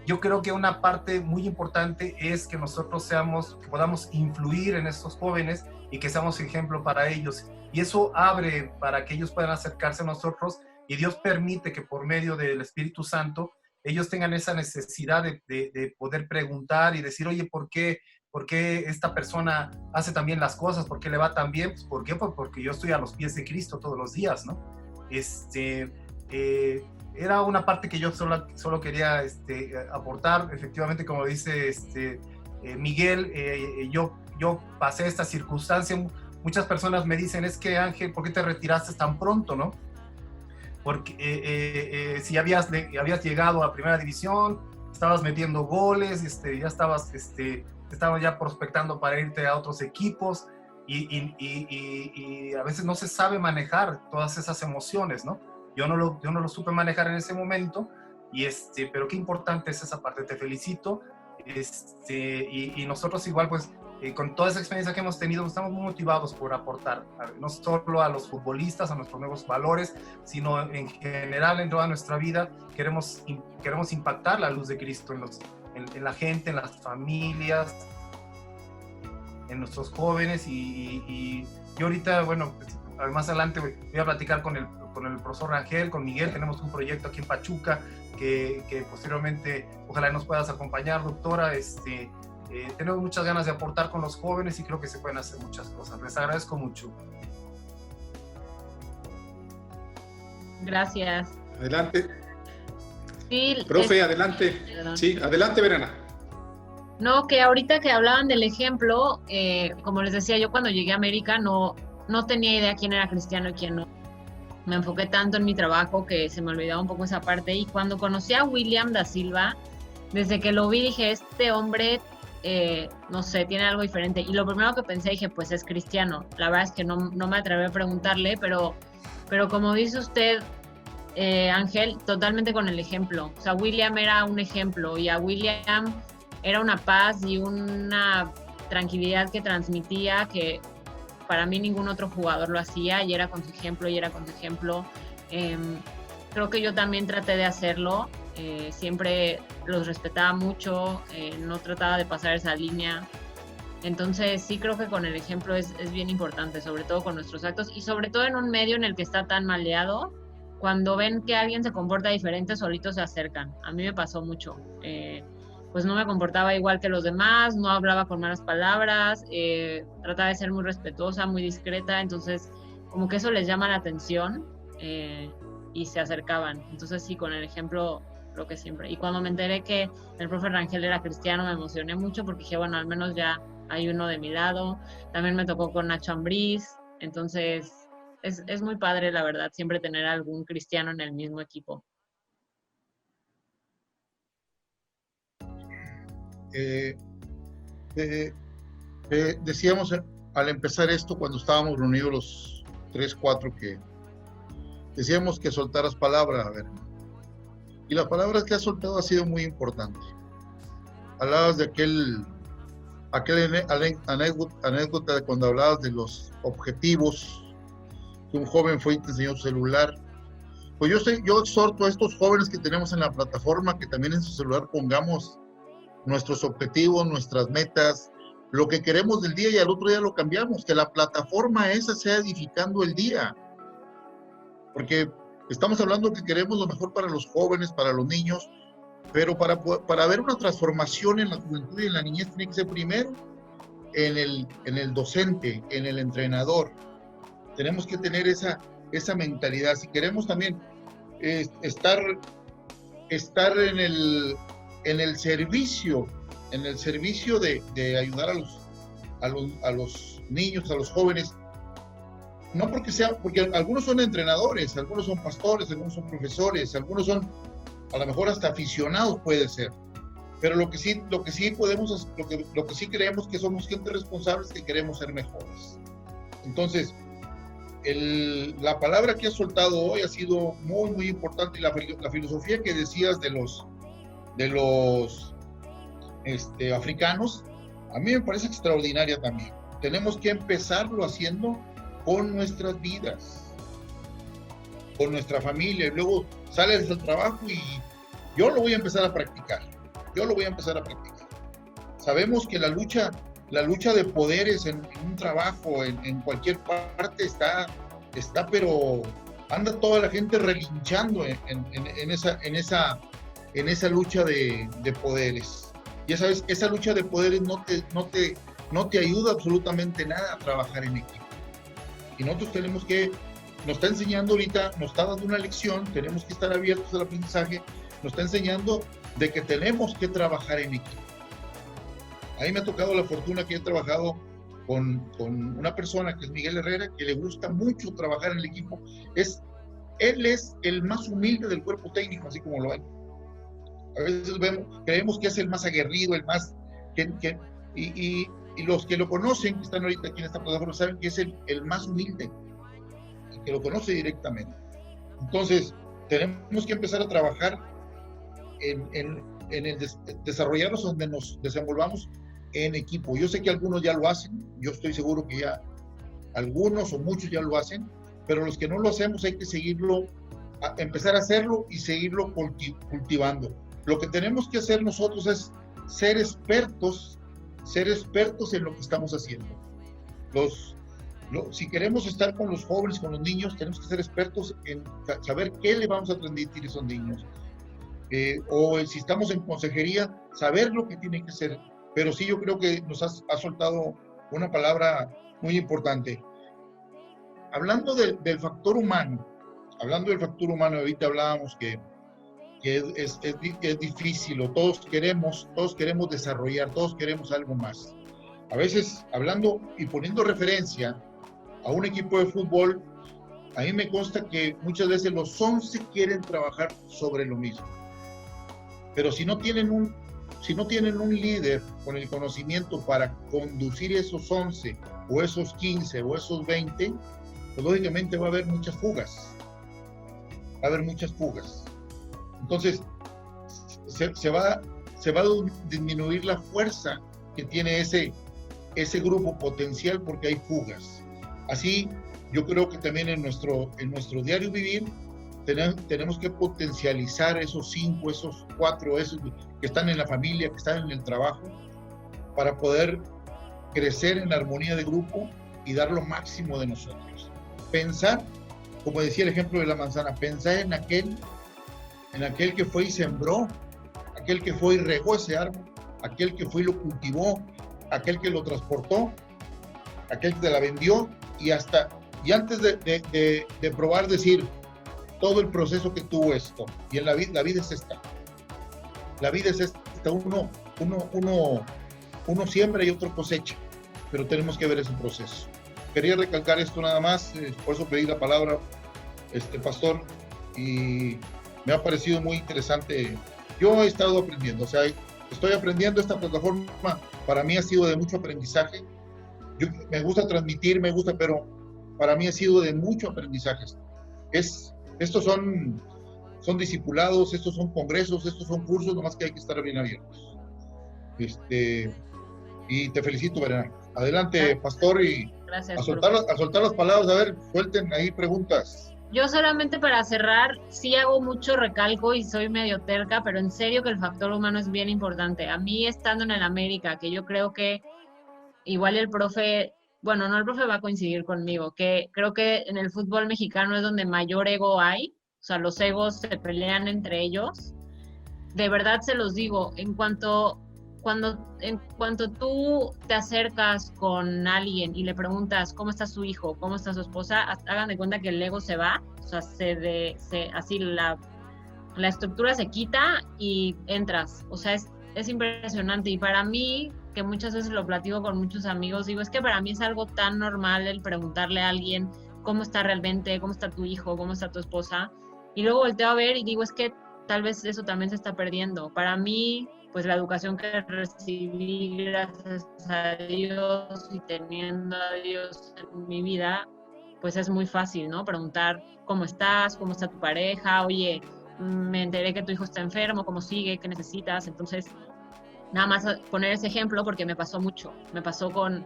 Yo creo que una parte muy importante es que nosotros que podamos influir en estos jóvenes y que seamos ejemplo para ellos. Y eso abre para que ellos puedan acercarse a nosotros, y Dios permite que por medio del Espíritu Santo ellos tengan esa necesidad de poder preguntar y decir, oye, ¿por qué esta persona hace también las cosas? ¿Por qué le va tan bien? Pues, ¿por qué? Pues porque yo estoy a los pies de Cristo todos los días, ¿no? Era una parte que yo solo quería aportar. Efectivamente, como dice Miguel, yo pasé esta circunstancia. Muchas personas me dicen, es que Ángel, ¿por qué te retiraste tan pronto, no? Porque si habías llegado a primera división, estabas metiendo goles, ya estaban ya prospectando para irte a otros equipos, y a veces no se sabe manejar todas esas emociones, ¿no? Yo no lo supe manejar en ese momento, pero qué importante es esa parte. Te felicito, y nosotros igual, pues, con toda esa experiencia que hemos tenido, estamos muy motivados por aportar, no solo a los futbolistas, a nuestros nuevos valores, sino en general en toda nuestra vida. Queremos impactar la luz de Cristo en la gente, en las familias, en nuestros jóvenes, y yo ahorita, bueno, pues, más adelante voy a platicar con el profesor Rangel, con Miguel. Tenemos un proyecto aquí en Pachuca que posteriormente ojalá nos puedas acompañar, doctora. Tenemos muchas ganas de aportar con los jóvenes y creo que se pueden hacer muchas cosas. Les agradezco mucho. Gracias. Adelante. Sí, profe, adelante. Sí, adelante, Verena. No, que ahorita que hablaban del ejemplo, como les decía, yo cuando llegué a América no tenía idea quién era cristiano y quién no. Me enfoqué tanto en mi trabajo que se me olvidaba un poco esa parte, y cuando conocí a William da Silva, desde que lo vi dije, este hombre, no sé, tiene algo diferente, y lo primero que pensé, dije, pues es cristiano. La verdad es que no me atreví a preguntarle, pero como dice usted, Ángel, totalmente con el ejemplo. O sea, William era un ejemplo y a William era una paz y una tranquilidad que transmitía que para mí ningún otro jugador lo hacía, y era con su ejemplo, creo que yo también traté de hacerlo. Siempre los respetaba mucho, no trataba de pasar esa línea. Entonces sí creo que con el ejemplo es bien importante, sobre todo con nuestros actos y sobre todo en un medio en el que está tan maleado. Cuando ven que alguien se comporta diferente, solitos se acercan. A mí me pasó mucho. Pues no me comportaba igual que los demás, no hablaba con malas palabras, trataba de ser muy respetuosa, muy discreta, entonces como que eso les llama la atención y se acercaban. Entonces sí, con el ejemplo creo que siempre. Y cuando me enteré que el profe Rangel era cristiano, me emocioné mucho porque dije, bueno, al menos ya hay uno de mi lado. También me tocó con Nacho Ambriz, entonces es muy padre, la verdad, siempre tener algún cristiano en el mismo equipo. Decíamos al empezar esto, cuando estábamos reunidos los 3, 4, que decíamos que soltaras palabra, a ver. Y la palabra que has soltado ha sido muy importante. Hablabas de aquel anécdota de cuando hablabas de los objetivos, que un joven fue y te enseñó su celular. Pues yo exhorto a estos jóvenes que tenemos en la plataforma que también en su celular pongamos nuestros objetivos, nuestras metas, lo que queremos del día, y al otro día lo cambiamos, que la plataforma esa sea edificando el día. Porque estamos hablando que queremos lo mejor para los jóvenes, para los niños, pero para ver una transformación en la juventud y en la niñez tiene que ser primero en el docente, en el entrenador. Tenemos que tener esa mentalidad. Si queremos también estar en el servicio de ayudar a los niños, a los jóvenes, no porque algunos son entrenadores, algunos son pastores, algunos son profesores, algunos son a lo mejor hasta aficionados, puede ser, pero lo que sí creemos que somos gente responsable, que queremos ser mejores. Entonces, la palabra que has soltado hoy ha sido muy, muy importante, y la filosofía que decías de los africanos, a mí me parece extraordinaria también. Tenemos que empezarlo haciendo con nuestras vidas, con nuestra familia, y luego sales del trabajo y yo lo voy a empezar a practicar. Sabemos que la lucha de poderes en un trabajo, en cualquier parte está, pero anda toda la gente relinchando en esa lucha de poderes. Ya sabes, esa lucha de poderes no te ayuda absolutamente nada a trabajar en equipo. Y nosotros nos está enseñando ahorita, nos está dando una lección, tenemos que estar abiertos al aprendizaje, nos está enseñando de que tenemos que trabajar en equipo. A mí me ha tocado la fortuna que he trabajado con una persona que es Miguel Herrera, que le gusta mucho trabajar en el equipo. Él es el más humilde del cuerpo técnico, así como lo ven. A veces creemos que es el más aguerrido, el más... Y los que lo conocen, que están ahorita aquí en esta plataforma, saben que es el más humilde, el que lo conoce directamente. Entonces, tenemos que empezar a trabajar en desarrollarnos donde nos desenvolvamos en equipo. Yo sé que algunos ya lo hacen, yo estoy seguro que ya algunos o muchos ya lo hacen, pero los que no lo hacemos hay que empezar a hacerlo y seguirlo cultivando. Lo que tenemos que hacer nosotros es ser expertos en lo que estamos haciendo. Si queremos estar con los jóvenes, con los niños, tenemos que ser expertos en saber qué le vamos a transmitir a esos niños. O si estamos en consejería, saber lo que tiene que ser. Pero sí, yo creo que nos has soltado una palabra muy importante. Hablando del factor humano, ahorita hablábamos que es difícil, o todos queremos desarrollar, todos queremos algo más. A veces, hablando y poniendo referencia a un equipo de fútbol, a mí me consta que muchas veces los 11 quieren trabajar sobre lo mismo. Pero si no tienen un líder con el conocimiento para conducir esos 11, o esos 15, o esos 20, pues lógicamente va a haber muchas fugas. a haber muchas fugas. Entonces, se va a disminuir la fuerza que tiene ese grupo potencial porque hay fugas. Así, yo creo que también en nuestro diario vivir tenemos que potencializar esos 5, esos 4, esos que están en la familia, que están en el trabajo, para poder crecer en armonía de grupo y dar lo máximo de nosotros. Pensar, como decía el ejemplo de la manzana, pensar en aquel que fue y sembró, aquel que fue y regó ese árbol, aquel que fue y lo cultivó, aquel que lo transportó, aquel que te la vendió, y antes de probar, decir todo el proceso que tuvo esto. Y en la vida es esta. La vida es esta. Uno siembra y otro cosecha, pero tenemos que ver ese proceso. Quería recalcar esto nada más, por eso pedí la palabra, pastor, y me ha parecido muy interesante. Yo he estado aprendiendo, o sea, estoy aprendiendo. Esta plataforma para mí ha sido de mucho aprendizaje. Me gusta transmitir, pero para mí ha sido de mucho aprendizaje. Estos son discipulados, estos son congresos, estos son cursos, nomás que hay que estar bien abiertos. Y te felicito, Verena. Adelante, pastor, y gracias, a soltar las palabras. A ver, suelten ahí preguntas. Yo solamente para cerrar, sí hago mucho recalco y soy medio terca, pero en serio que el factor humano es bien importante. A mí, estando en el América, que yo creo que igual el profe, bueno, no, el profe va a coincidir conmigo, que creo que en el fútbol mexicano es donde mayor ego hay, o sea, los egos se pelean entre ellos. De verdad se los digo, en cuanto tú te acercas con alguien y le preguntas cómo está su hijo, cómo está su esposa, hagan de cuenta que el ego se va, o sea, así la estructura se quita y entras. O sea, es impresionante. Y para mí, que muchas veces lo platico con muchos amigos, digo, es que para mí es algo tan normal el preguntarle a alguien cómo está realmente, cómo está tu hijo, cómo está tu esposa. Y luego volteo a ver y digo, es que tal vez eso también se está perdiendo. Para mí, pues la educación que recibí gracias a Dios y teniendo a Dios en mi vida, pues es muy fácil, ¿no? Preguntar cómo estás, cómo está tu pareja, oye, me enteré que tu hijo está enfermo, cómo sigue, qué necesitas. Entonces, nada más poner ese ejemplo porque me pasó mucho. Me pasó con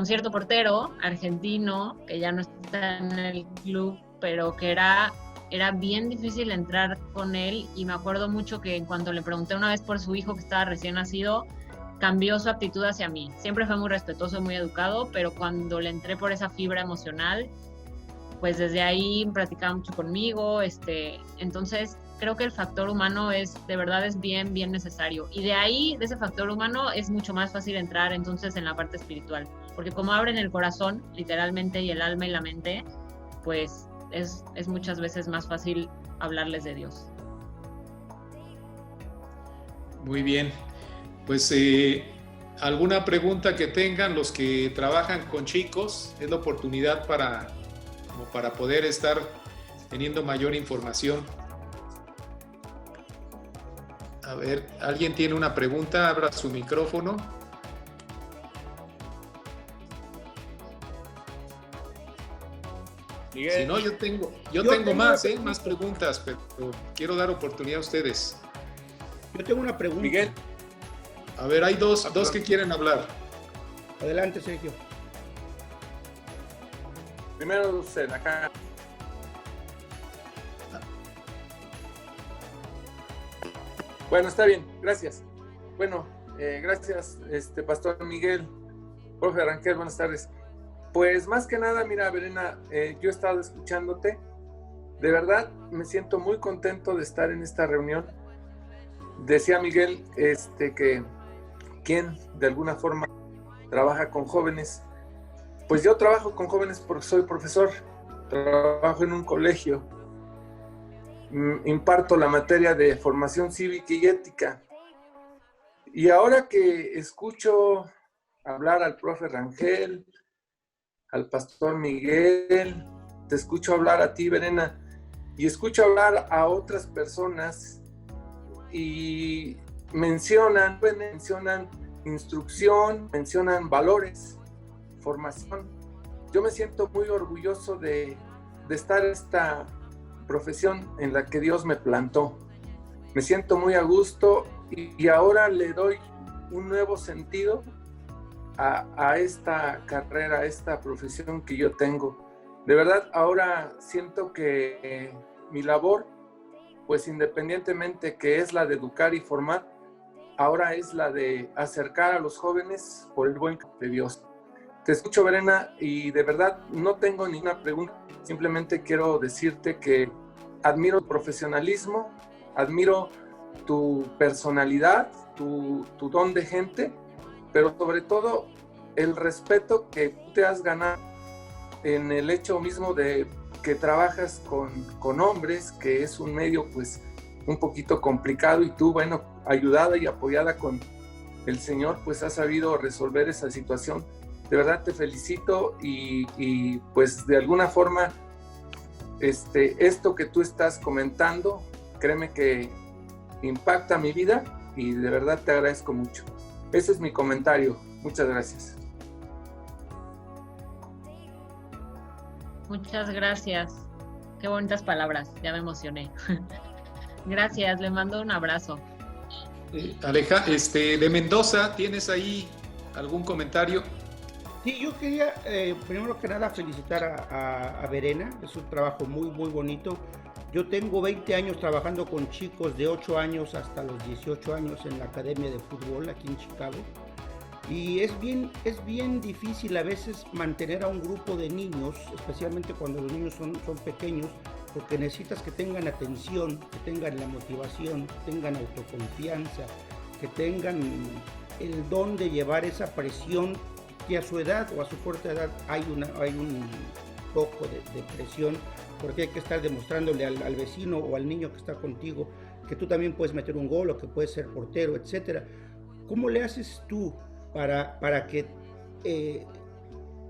cierto portero argentino que ya no está en el club, pero que era bien difícil entrar con él, y me acuerdo mucho que en cuanto le pregunté una vez por su hijo que estaba recién nacido, cambió su actitud hacia mí. Siempre fue muy respetuoso, muy educado, pero cuando le entré por esa fibra emocional, pues desde ahí platicaba mucho conmigo. Entonces creo que el factor humano de verdad es bien, bien necesario. Y de ahí, de ese factor humano, es mucho más fácil entrar entonces en la parte espiritual. Porque como abren el corazón, literalmente, y el alma y la mente, pues es muchas veces más fácil hablarles de Dios. Muy bien. Pues alguna pregunta que tengan los que trabajan con chicos, es la oportunidad para poder estar teniendo mayor información. A ver, ¿alguien tiene una pregunta? Abra su micrófono. Miguel. Si no, yo tengo más preguntas, pero quiero dar oportunidad a ustedes. Yo tengo una pregunta. Miguel. A ver, hay dos que quieren hablar. Adelante, Sergio. Primero usted, acá. Bueno, está bien, gracias. Bueno, gracias, Pastor Miguel, profe Rangel, buenas tardes. Pues más que nada, mira, Verena, yo he estado escuchándote. De verdad, me siento muy contento de estar en esta reunión. Decía Miguel, que quien de alguna forma trabaja con jóvenes. Pues yo trabajo con jóvenes porque soy profesor, trabajo en un colegio, imparto la materia de formación cívica y ética. Y ahora que escucho hablar al profe Rangel, al pastor Miguel, te escucho hablar a ti, Verena, y escucho hablar a otras personas y mencionan instrucción, mencionan valores, formación. Yo me siento muy orgulloso de estar profesión en la que Dios me plantó. Me siento muy a gusto y ahora le doy un nuevo sentido a esta carrera, a esta profesión que yo tengo. De verdad, ahora siento que mi labor, pues independientemente que es la de educar y formar, ahora es la de acercar a los jóvenes por el buen camino de Dios. Te escucho, Verena, y de verdad no tengo ninguna pregunta. Simplemente quiero decirte que admiro tu profesionalismo, admiro tu personalidad, tu don de gente, pero sobre todo el respeto que te has ganado en el hecho mismo de que trabajas con hombres, que es un medio pues un poquito complicado, y tú, bueno, ayudada y apoyada con el Señor, pues has sabido resolver esa situación. De verdad te felicito y pues de alguna forma esto que tú estás comentando, créeme que impacta mi vida y de verdad te agradezco mucho. Ese es mi comentario. Muchas gracias. Muchas gracias. Qué bonitas palabras, ya me emocioné. Gracias, le mando un abrazo. Aleja, de Mendoza, ¿tienes ahí algún comentario? Sí, yo quería primero que nada felicitar a Verena, es un trabajo muy muy bonito. Yo tengo 20 años trabajando con chicos de 8 años hasta los 18 años en la Academia de Fútbol aquí en Chicago. Y es bien difícil a veces mantener a un grupo de niños, especialmente cuando los niños son pequeños, porque necesitas que tengan atención, que tengan la motivación, que tengan autoconfianza, que tengan el don de llevar esa presión, que a su edad o a su corta edad hay un poco de presión, porque hay que estar demostrándole al vecino o al niño que está contigo que tú también puedes meter un gol o que puedes ser portero, etc. ¿Cómo le haces tú para que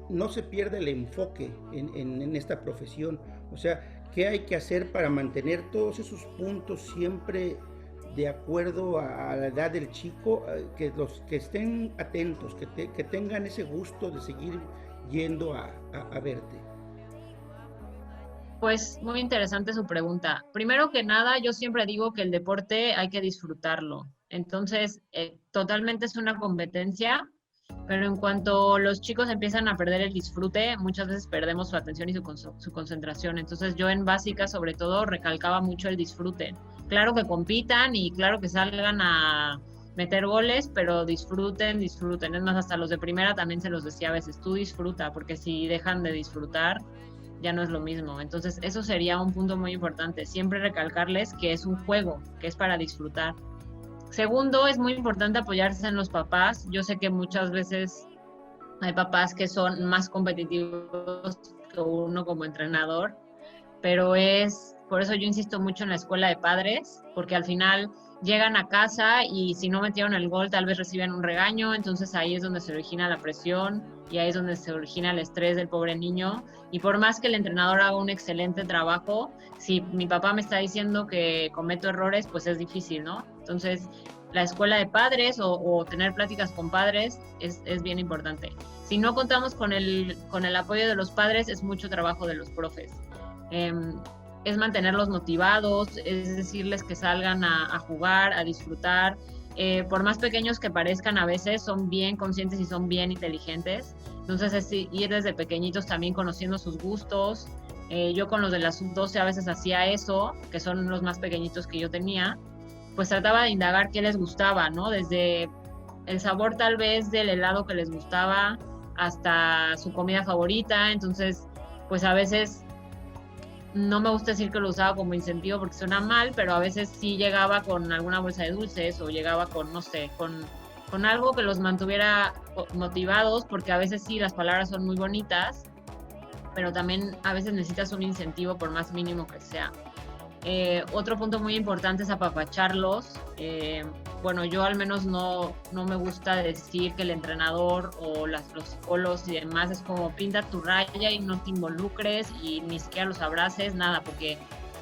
no se pierda el enfoque en esta profesión? O sea, ¿qué hay que hacer para mantener todos esos puntos siempre de acuerdo a la edad del chico, que estén atentos, que tengan ese gusto de seguir yendo a verte? Pues muy interesante su pregunta. Primero que nada, yo siempre digo que el deporte hay que disfrutarlo. Entonces, totalmente es una competencia, pero en cuanto los chicos empiezan a perder el disfrute, muchas veces perdemos su atención y su concentración. Entonces, yo en básica, sobre todo, recalcaba mucho el disfrute. Claro que compitan y claro que salgan a meter goles, pero disfruten. Es más, hasta los de primera también se los decía a veces, tú disfruta, porque si dejan de disfrutar, ya no es lo mismo. Entonces, eso sería un punto muy importante. Siempre recalcarles que es un juego, que es para disfrutar. Segundo, es muy importante apoyarse en los papás. Yo sé que muchas veces hay papás que son más competitivos que uno como entrenador, pero por eso yo insisto mucho en la escuela de padres, porque al final llegan a casa y si no metieron el gol tal vez reciben un regaño, entonces ahí es donde se origina la presión y ahí es donde se origina el estrés del pobre niño. Y por más que el entrenador haga un excelente trabajo, si mi papá me está diciendo que cometo errores, pues es difícil, ¿no? Entonces, la escuela de padres o tener pláticas con padres es bien importante. Si no contamos con el apoyo de los padres, es mucho trabajo de los profes. Es mantenerlos motivados, es decirles que salgan a jugar, a disfrutar. Por más pequeños que parezcan, a veces son bien conscientes y son bien inteligentes. Entonces es ir desde pequeñitos también conociendo sus gustos. Yo con los de la sub-12 a veces hacía eso, que son los más pequeñitos que yo tenía, pues trataba de indagar qué les gustaba, ¿no? Desde el sabor tal vez del helado que les gustaba hasta su comida favorita. Entonces, pues a veces no me gusta decir que lo usaba como incentivo porque suena mal, pero a veces sí llegaba con alguna bolsa de dulces o llegaba con, no sé, con algo que los mantuviera motivados, porque a veces sí las palabras son muy bonitas, pero también a veces necesitas un incentivo por más mínimo que sea. Otro punto muy importante es apapacharlos. Bueno, yo al menos no me gusta decir que el entrenador o los psicólogos y demás es como pinta tu raya y no te involucres y ni siquiera los abraces, nada, porque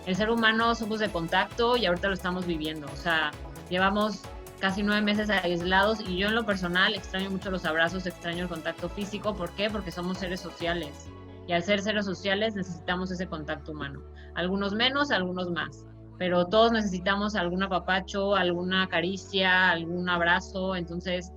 el ser humano somos de contacto y ahorita lo estamos viviendo. O sea, llevamos casi 9 meses aislados y yo en lo personal extraño mucho los abrazos, extraño el contacto físico. ¿Por qué? Porque somos seres sociales. Y al ser seres sociales necesitamos ese contacto humano. Algunos menos, algunos más. Pero todos necesitamos algún apapacho, alguna caricia, algún abrazo. Entonces,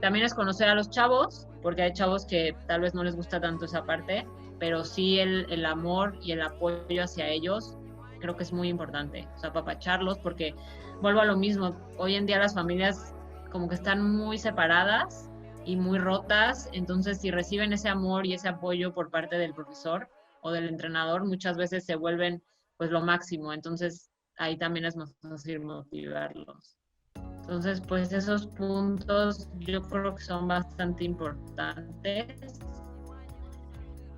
también es conocer a los chavos, porque hay chavos que tal vez no les gusta tanto esa parte, pero sí el amor y el apoyo hacia ellos creo que es muy importante. O sea, apapacharlos, porque vuelvo a lo mismo. Hoy en día las familias como que están muy separadas y muy rotas, entonces si reciben ese amor y ese apoyo por parte del profesor o del entrenador, muchas veces se vuelven pues lo máximo, entonces ahí también es más fácil motivarlos. Entonces, pues esos puntos yo creo que son bastante importantes.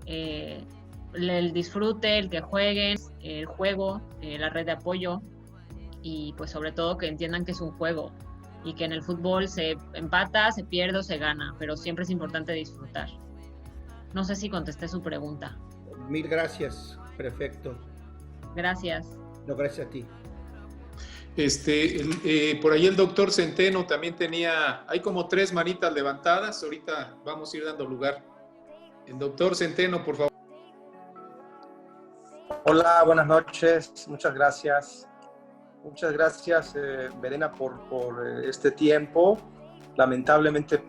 El disfrute, el que jueguen, el juego, la red de apoyo y pues sobre todo que entiendan que es un juego y que en el fútbol se empata, se pierde o se gana, pero siempre es importante disfrutar. No sé si contesté su pregunta. Mil gracias, perfecto. Gracias. No, gracias a ti. Por ahí el doctor Centeno también hay como 3 manitas levantadas, ahorita vamos a ir dando lugar. El doctor Centeno, por favor. Hola, buenas noches, muchas gracias. Muchas gracias, Verena, por este tiempo. Lamentablemente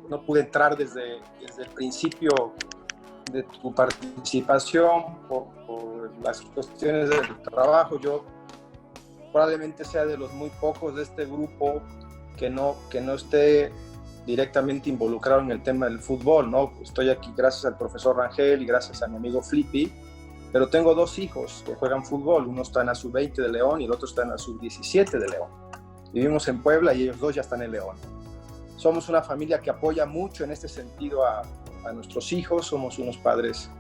no pude entrar desde el principio de tu participación por las cuestiones del trabajo. Yo probablemente sea de los muy pocos de este grupo que no esté directamente involucrado en el tema del fútbol, ¿no? Estoy aquí gracias al profesor Rangel y gracias a mi amigo Flippy. Pero tengo 2 hijos que juegan fútbol, uno está en la sub-20 de León y el otro está en la sub-17 de León. Vivimos en Puebla y ellos 2 ya están en León. Somos una familia que apoya mucho en este sentido a nuestros hijos, somos unos padres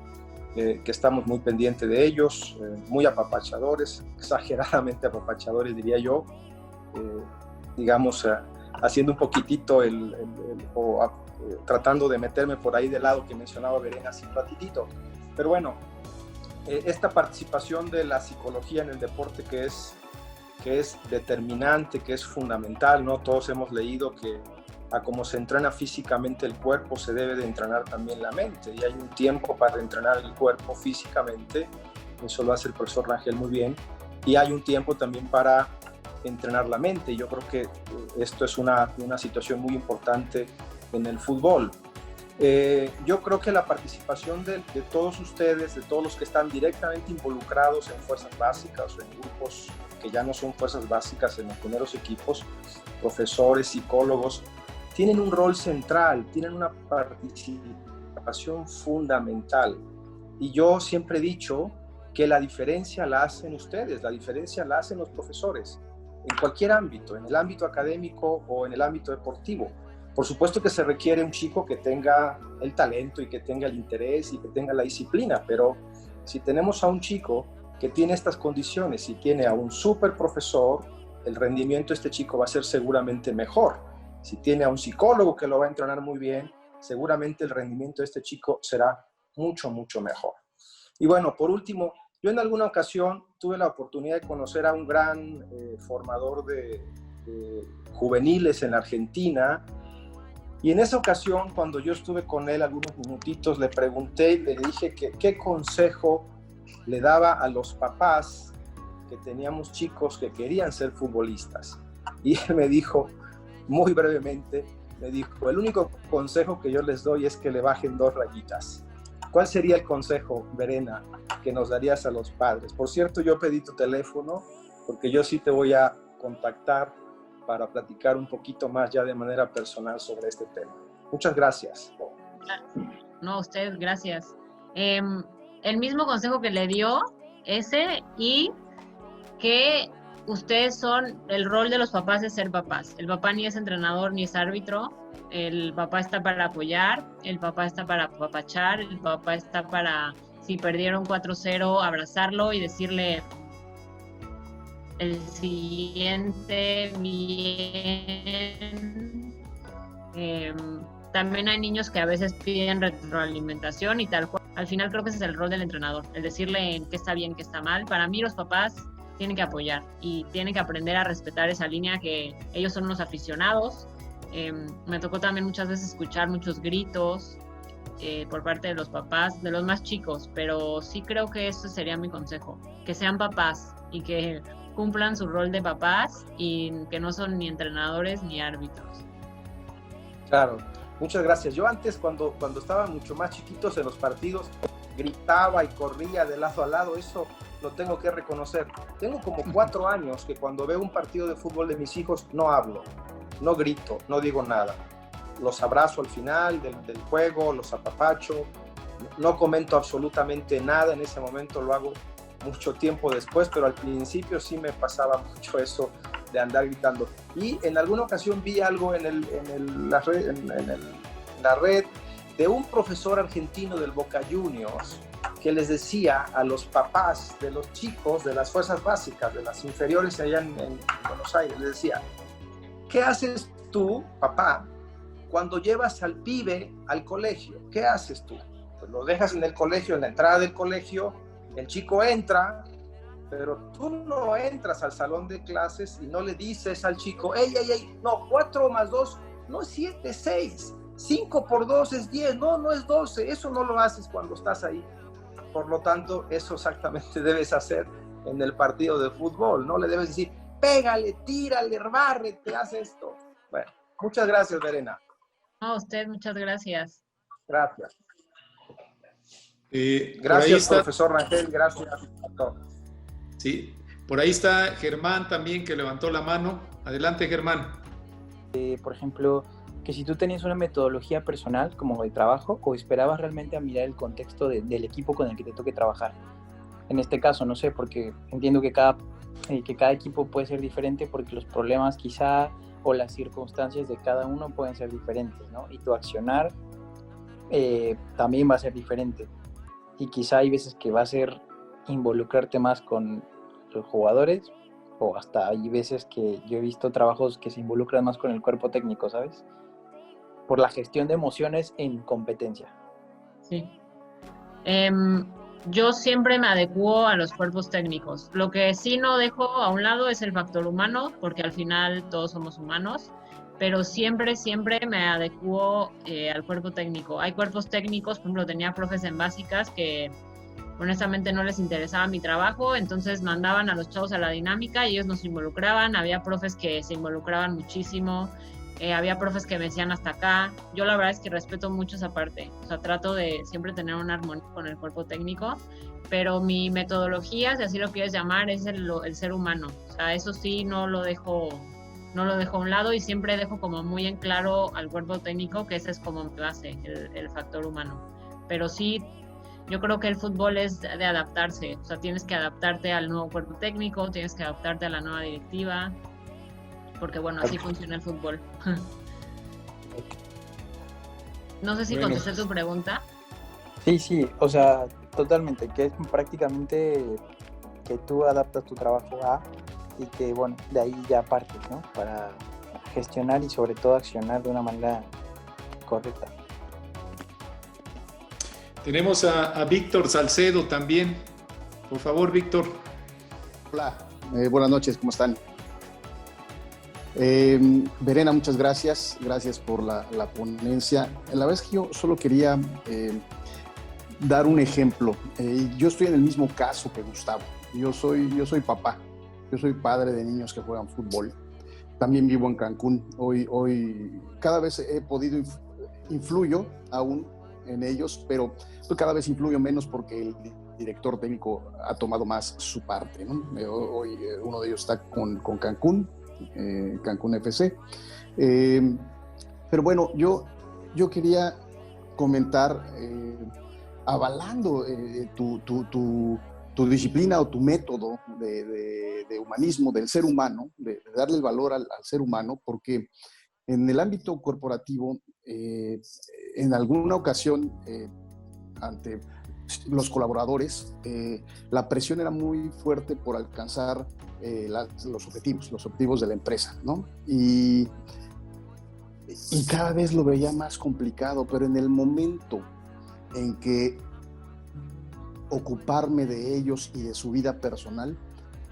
que estamos muy pendientes de ellos, muy apapachadores, exageradamente apapachadores diría yo, digamos, haciendo un poquitito tratando de meterme por ahí del lado que mencionaba Verena hace un ratitito. Pero bueno, esta participación de la psicología en el deporte que es determinante, que es fundamental, ¿no? Todos hemos leído que a como se entrena físicamente el cuerpo, se debe de entrenar también la mente, y hay un tiempo para entrenar el cuerpo físicamente, eso lo hace el profesor Rangel muy bien, y hay un tiempo también para entrenar la mente. Yo creo que esto es una situación muy importante en el fútbol. Yo creo que la participación de todos ustedes, de todos los que están directamente involucrados en fuerzas básicas o en grupos que ya no son fuerzas básicas, en los primeros equipos, profesores, psicólogos, tienen un rol central, tienen una participación fundamental. Y yo siempre he dicho que la diferencia la hacen ustedes, la diferencia la hacen los profesores, en cualquier ámbito, en el ámbito académico o en el ámbito deportivo. Por supuesto que se requiere un chico que tenga el talento y que tenga el interés y que tenga la disciplina, pero si tenemos a un chico que tiene estas condiciones y tiene a un súper profesor, el rendimiento de este chico va a ser seguramente mejor. Si tiene a un psicólogo que lo va a entrenar muy bien, seguramente el rendimiento de este chico será mucho, mucho mejor. Y bueno, por último, yo en alguna ocasión tuve la oportunidad de conocer a un gran formador de juveniles en Argentina. Y en esa ocasión, cuando yo estuve con él algunos minutitos, le pregunté y le dije que qué consejo le daba a los papás que teníamos chicos que querían ser futbolistas. Y él me dijo, muy brevemente, me dijo, el único consejo que yo les doy es que le bajen 2 rayitas. ¿Cuál sería el consejo, Verena, que nos darías a los padres? Por cierto, yo pedí tu teléfono porque yo sí te voy a contactar para platicar un poquito más ya de manera personal sobre este tema. Muchas gracias. No, usted, gracias. El mismo consejo que le dio, ese, y que ustedes el rol de los papás es ser papás. El papá ni es entrenador ni es árbitro, el papá está para apoyar, el papá está para apapachar, el papá está para, si perdieron 4-0, abrazarlo y decirle el siguiente bien. También hay niños que a veces piden retroalimentación y tal cual. Al final creo que ese es el rol del entrenador, el decirle en qué está bien, qué está mal. Para mí los papás tienen que apoyar y tienen que aprender a respetar esa línea, que ellos son unos aficionados. Me tocó también muchas veces escuchar muchos gritos por parte de los papás, de los más chicos, pero sí creo que ese sería mi consejo, que sean papás y que cumplan su rol de papás y que no son ni entrenadores ni árbitros. Claro, muchas gracias. Yo antes, cuando estaba mucho más chiquitos en los partidos, gritaba y corría de lado a lado, eso lo tengo que reconocer. Tengo como 4 años que cuando veo un partido de fútbol de mis hijos no hablo, no grito, no digo nada. Los abrazo al final del juego, los apapacho, no comento absolutamente nada en ese momento, lo hago mucho tiempo después, pero al principio sí me pasaba mucho eso de andar gritando. Y en alguna ocasión vi algo en la red de un profesor argentino del Boca Juniors que les decía a los papás de los chicos de las fuerzas básicas, de las inferiores allá en Buenos Aires, les decía: ¿qué haces tú, papá, cuando llevas al pibe al colegio? ¿Qué haces tú? Pues lo dejas en el colegio, en la entrada del colegio, el chico entra, pero tú no entras al salón de clases y no le dices al chico: ¡ey, no, 4 más 2 no es 7, 6, 5 por 2 es 10, no es 12, eso no lo haces cuando estás ahí. Por lo tanto, eso exactamente debes hacer en el partido de fútbol, no le debes decir: pégale, tírale, bárrete, haz esto. Bueno, muchas gracias, Verena. No, a usted, muchas gracias. Gracias. Por Gracias, profesor Rangel, gracias a todos. Sí, por ahí está Germán también, que levantó la mano. Adelante, Germán. Por ejemplo, que si tú tenías una metodología personal como de trabajo o esperabas realmente a mirar el contexto del equipo con el que te toque trabajar. En este caso, no sé, porque entiendo que cada equipo puede ser diferente porque los problemas quizá o las circunstancias de cada uno pueden ser diferentes, ¿no? Y tu accionar también va a ser diferente. Y quizá hay veces que va a ser involucrarte más con los jugadores, o hasta hay veces que yo he visto trabajos que se involucran más con el cuerpo técnico, ¿sabes? Por la gestión de emociones en competencia. Sí. Yo siempre me adecuo a los cuerpos técnicos. Lo que sí no dejo a un lado es el factor humano, porque al final todos somos humanos, pero siempre me adecuo al cuerpo técnico. Hay cuerpos técnicos, por ejemplo, tenía profes en básicas que honestamente no les interesaba mi trabajo, entonces mandaban a los chavos a la dinámica y ellos nos involucraban. Había profes que se involucraban muchísimo, había profes que me decían hasta acá. Yo la verdad es que respeto mucho esa parte, o sea, trato de siempre tener una armonía con el cuerpo técnico, pero mi metodología, si así lo quieres llamar, es el ser humano. O sea, eso sí no lo dejo a un lado y siempre dejo como muy en claro al cuerpo técnico que ese es como mi base, el factor humano. Pero sí, yo creo que el fútbol es de adaptarse, o sea, tienes que adaptarte al nuevo cuerpo técnico, tienes que adaptarte a la nueva directiva, porque bueno, así funciona el fútbol. No sé si contesté tu pregunta. Sí, o sea, totalmente, que es prácticamente que tú adaptas tu trabajo a, y que bueno, de ahí ya partes, ¿no? Para gestionar y sobre todo accionar de una manera correcta. Tenemos a Víctor Salcedo también. Por favor, Víctor. Hola, buenas noches, ¿cómo están? Verena, muchas gracias por la ponencia. La verdad es que yo solo quería dar un ejemplo. Yo estoy en el mismo caso que Gustavo. Yo soy papá, yo soy padre de niños que juegan fútbol. También vivo en Cancún. Hoy cada vez he podido, influyo aún en ellos, pero cada vez influyo menos porque el director técnico ha tomado más su parte, ¿no? Hoy uno de ellos está con Cancún, Cancún FC. Pero bueno, yo quería comentar, avalando tu disciplina o tu método de humanismo del ser humano, de darle el valor al ser humano, porque en el ámbito corporativo, en alguna ocasión, ante los colaboradores, la presión era muy fuerte por alcanzar los objetivos de la empresa, ¿no? Y cada vez lo veía más complicado, pero en el momento en que ocuparme de ellos y de su vida personal,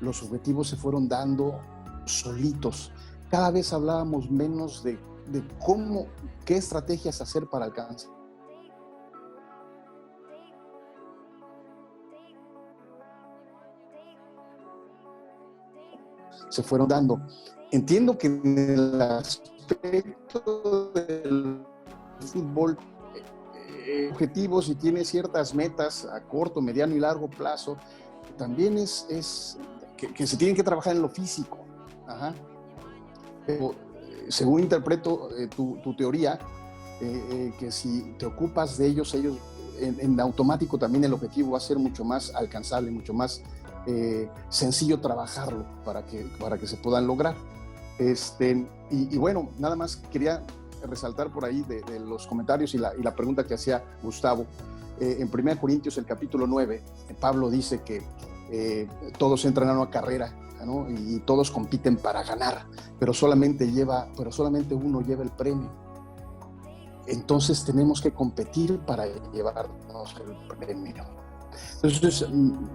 los objetivos se fueron dando solitos. Cada vez hablábamos menos de qué estrategias hacer para alcanzar se fueron dando. Entiendo que en el aspecto del fútbol, objetivos y tiene ciertas metas a corto, mediano y largo plazo, también es que se tienen que trabajar en lo físico. Ajá. Pero, según interpreto tu teoría, que si te ocupas de ellos en automático también el objetivo va a ser mucho más alcanzable, mucho más sencillo trabajarlo para que se puedan lograr. Y bueno, nada más quería resaltar por ahí de los comentarios y la pregunta que hacía Gustavo. En 1 Corintios, el capítulo 9, Pablo dice que todos entran a una carrera, ¿no? Y todos compiten para ganar, pero solamente uno lleva el premio. Entonces tenemos que competir para llevarnos el premio. Entonces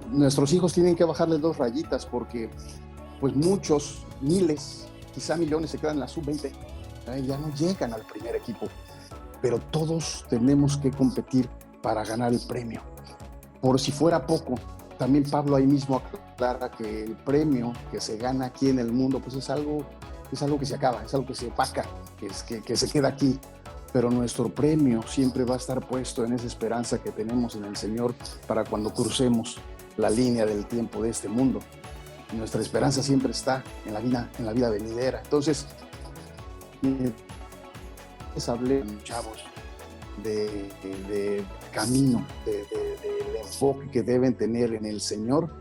nuestros hijos tienen que bajarle 2 rayitas porque pues muchos, miles, quizá millones se quedan en la sub-20, ya no llegan al primer equipo, pero todos tenemos que competir para ganar el premio. Por si fuera poco, también Pablo ahí mismo aclara que el premio que se gana aquí en el mundo pues es algo que se acaba, es algo que se opaca, que se queda aquí. Pero nuestro premio siempre va a estar puesto en esa esperanza que tenemos en el Señor para cuando crucemos la línea del tiempo de este mundo. Nuestra esperanza siempre está en la vida venidera. Entonces, les hablé, chavos, de camino, del enfoque que deben tener en el Señor.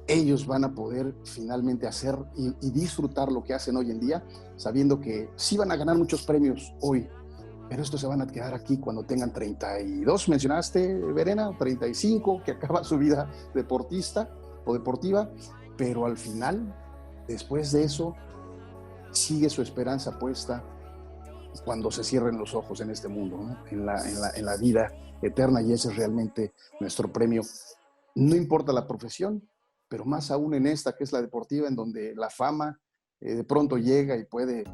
Ellos van a poder finalmente hacer y disfrutar lo que hacen hoy en día, sabiendo que sí van a ganar muchos premios hoy, pero estos se van a quedar aquí cuando tengan 32, mencionaste, Verena, 35, que acaba su vida deportista o deportiva, pero al final, después de eso, sigue su esperanza puesta cuando se cierren los ojos en este mundo, ¿no? en la vida eterna, y ese es realmente nuestro premio. No importa la profesión, pero más aún en esta que es la deportiva, en donde la fama de pronto llega y puede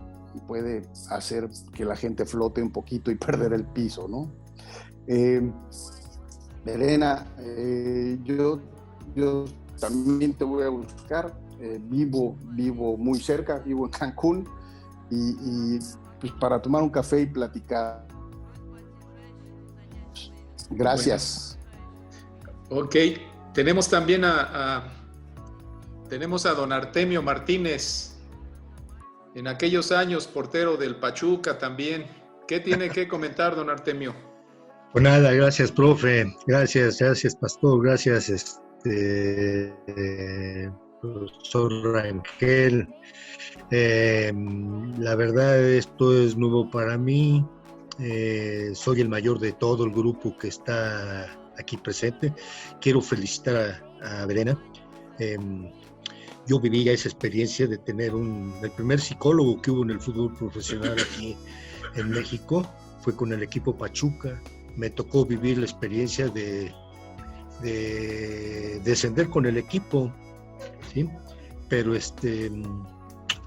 hacer que la gente flote un poquito y perder el piso, ¿no? Verena, yo también te voy a buscar. Vivo muy cerca, vivo en Cancún, y pues para tomar un café y platicar. Gracias. Bueno. Ok, tenemos también tenemos a don Artemio Martínez, en aquellos años portero del Pachuca también. ¿Qué tiene que comentar, don Artemio? Pues nada, gracias, profe. Gracias, pastor. Gracias, profesor Rangel. La verdad, esto es nuevo para mí. Soy el mayor de todo el grupo que está aquí presente. Quiero felicitar a Verena. Yo viví esa experiencia de tener el primer psicólogo que hubo en el fútbol profesional aquí en México. Fue con el equipo Pachuca. Me tocó vivir la experiencia de descender con el equipo, ¿sí? Pero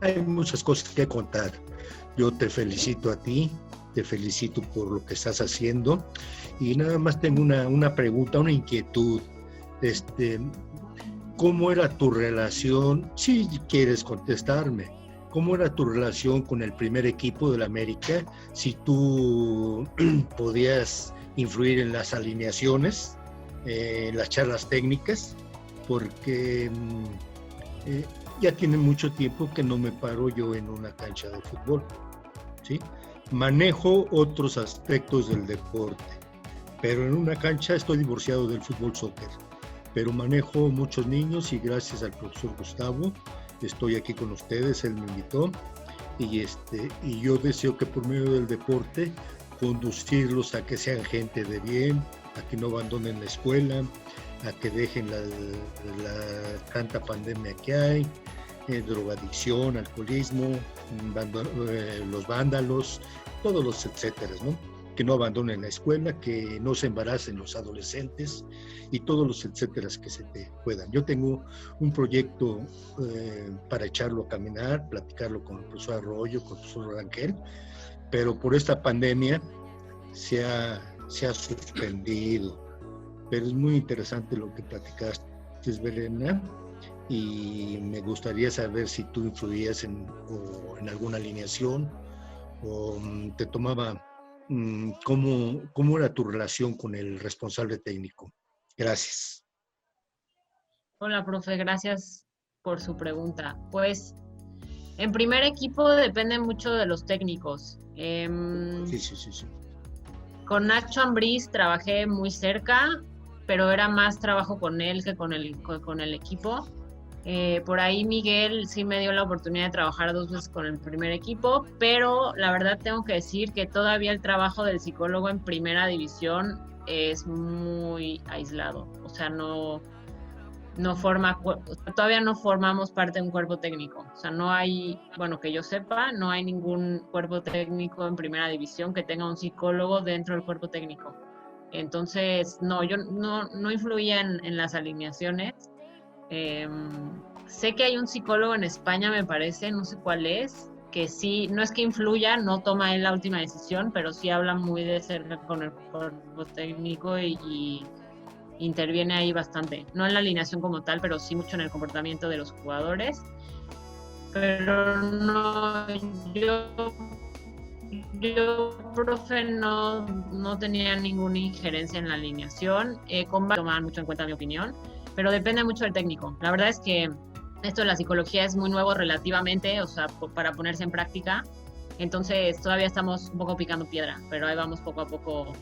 hay muchas cosas que contar. Yo te felicito a ti, te felicito por lo que estás haciendo, y nada más tengo una pregunta, una inquietud. ¿Cómo era tu relación, si quieres contestarme, cómo era tu relación con el primer equipo del América? Si tú podías influir en las alineaciones, en las charlas técnicas, porque ya tiene mucho tiempo que no me paro yo en una cancha de fútbol, ¿sí? Manejo otros aspectos del deporte, pero en una cancha estoy divorciado del fútbol soccer, pero manejo muchos niños, y gracias al profesor Gustavo estoy aquí con ustedes. Él me invitó, y yo deseo que por medio del deporte conducirlos a que sean gente de bien, a que no abandonen la escuela, a que dejen la tanta pandemia que hay, drogadicción, alcoholismo, los vándalos, todos los etcétera, ¿no? Que no abandonen la escuela, que no se embaracen los adolescentes, y todos los etcétera que se te puedan. Yo tengo un proyecto para echarlo a caminar, platicarlo con el profesor Arroyo, con el profesor Rangel, pero por esta pandemia se ha suspendido. Pero es muy interesante lo que platicaste, Verena, y me gustaría saber si tú influías en alguna alineación o te tomaba, ¿cómo era tu relación con el responsable técnico? Gracias. Hola, profe, gracias por su pregunta. Pues en primer equipo depende mucho de los técnicos. Sí. Con Nacho Ambriz trabajé muy cerca, pero era más trabajo con él que con el equipo. Por ahí Miguel sí me dio la oportunidad de trabajar 2 veces con el primer equipo, pero la verdad tengo que decir que todavía el trabajo del psicólogo en primera división es muy aislado. O sea, todavía no formamos parte de un cuerpo técnico. O sea, no hay, bueno, que yo sepa, no hay ningún cuerpo técnico en primera división que tenga un psicólogo dentro del cuerpo técnico. Entonces, no, yo no influía en las alineaciones. Sé que hay un psicólogo en España, me parece, no sé cuál es, que sí, no es que influya, no toma él la última decisión, pero sí habla muy de cerca con el cuerpo técnico y interviene ahí bastante. No en la alineación como tal, pero sí mucho en el comportamiento de los jugadores. Pero no, yo profe, no tenía ninguna injerencia en la alineación. Tomaban mucho en cuenta mi opinión, pero depende mucho del técnico. La verdad es que esto de la psicología es muy nuevo relativamente, o sea, para ponerse en práctica. Entonces todavía estamos un poco picando piedra, pero ahí vamos poco a poco,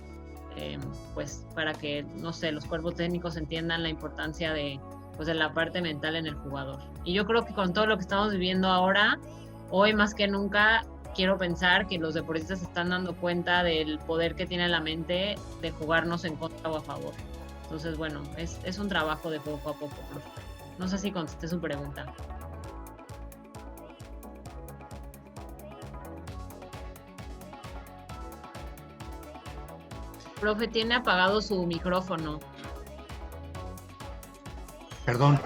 pues para que, no sé, los cuerpos técnicos entiendan la importancia de la parte mental en el jugador. Y yo creo que con todo lo que estamos viviendo ahora, hoy más que nunca, quiero pensar que los deportistas se están dando cuenta del poder que tiene la mente de jugarnos en contra o a favor. Entonces, bueno, es un trabajo de poco a poco, profe. No sé si contesté su pregunta. Profe, tiene apagado su micrófono. Perdón.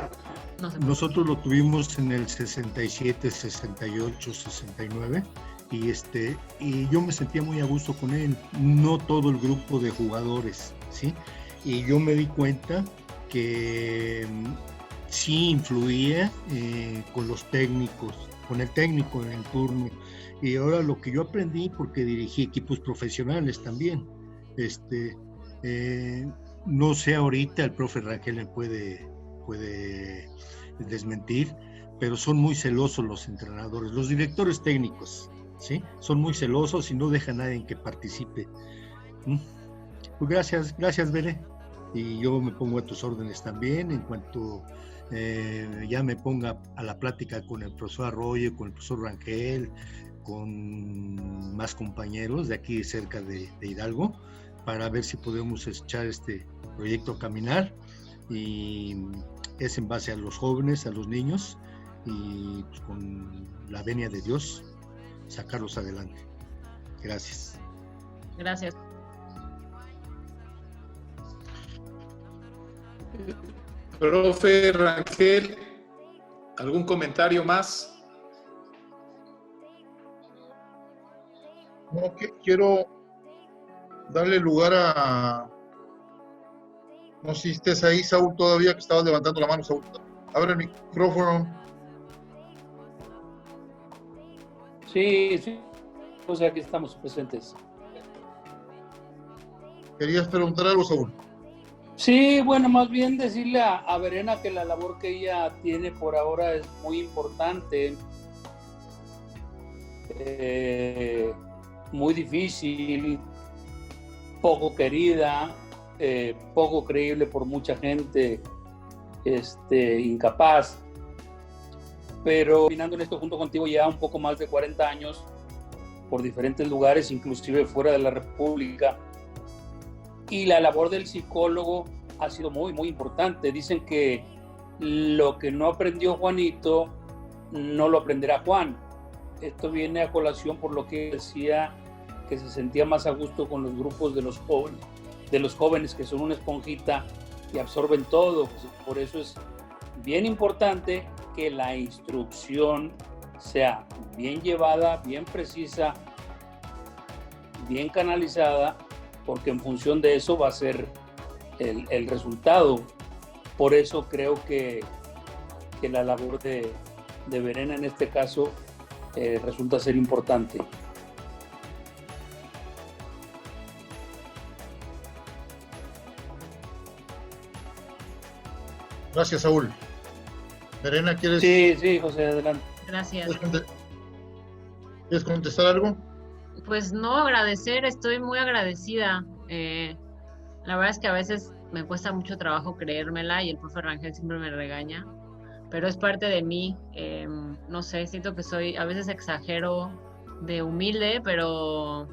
No sé. Nosotros lo tuvimos en el 67, 68, 69 y yo me sentía muy a gusto con él. No todo el grupo de jugadores, ¿sí? Y yo me di cuenta que sí influía con los técnicos, con el técnico en el turno. Y ahora lo que yo aprendí, porque dirigí equipos profesionales también, no sé ahorita, el profe Rangel me puede desmentir, pero son muy celosos los entrenadores, los directores técnicos, ¿sí? Son muy celosos y no dejan a nadie que participe. Pues gracias, Bere. Y yo me pongo a tus órdenes también en cuanto ya me ponga a la plática con el profesor Arroyo, con el profesor Rangel, con más compañeros de aquí cerca de Hidalgo, para ver si podemos echar este proyecto a caminar. Y es en base a los jóvenes, a los niños, y pues, con la venia de Dios, sacarlos adelante. Gracias. Gracias. Profe Rangel, ¿algún comentario más? No, quiero darle lugar a... No sé si estés ahí, Saúl, todavía, que estabas levantando la mano, Saúl. Abre el micrófono. Sí, o sea, aquí estamos presentes. ¿Querías preguntar algo, Saúl? Sí, bueno, más bien decirle a Verena que la labor que ella tiene por ahora es muy importante, muy difícil, poco querida, poco creíble por mucha gente, incapaz, pero caminando en esto junto contigo ya un poco más de 40 años por diferentes lugares, inclusive fuera de la República. Y la labor del psicólogo ha sido muy, muy importante. Dicen que lo que no aprendió Juanito, no lo aprenderá Juan. Esto viene a colación por lo que decía, que se sentía más a gusto con los grupos de los jóvenes que son una esponjita y absorben todo. Por eso es bien importante que la instrucción sea bien llevada, bien precisa, bien canalizada, porque en función de eso va a ser el resultado. Por eso creo que que la labor de Verena en este caso resulta ser importante. Gracias, Saúl. Verena, ¿quieres? Sí, José, adelante. Gracias. ¿Quieres contestar algo? Pues no, agradecer, estoy muy agradecida. La verdad es que a veces me cuesta mucho trabajo creérmela y el profe Rangel siempre me regaña, pero es parte de mí. No sé, siento que a veces exagero de humilde, pero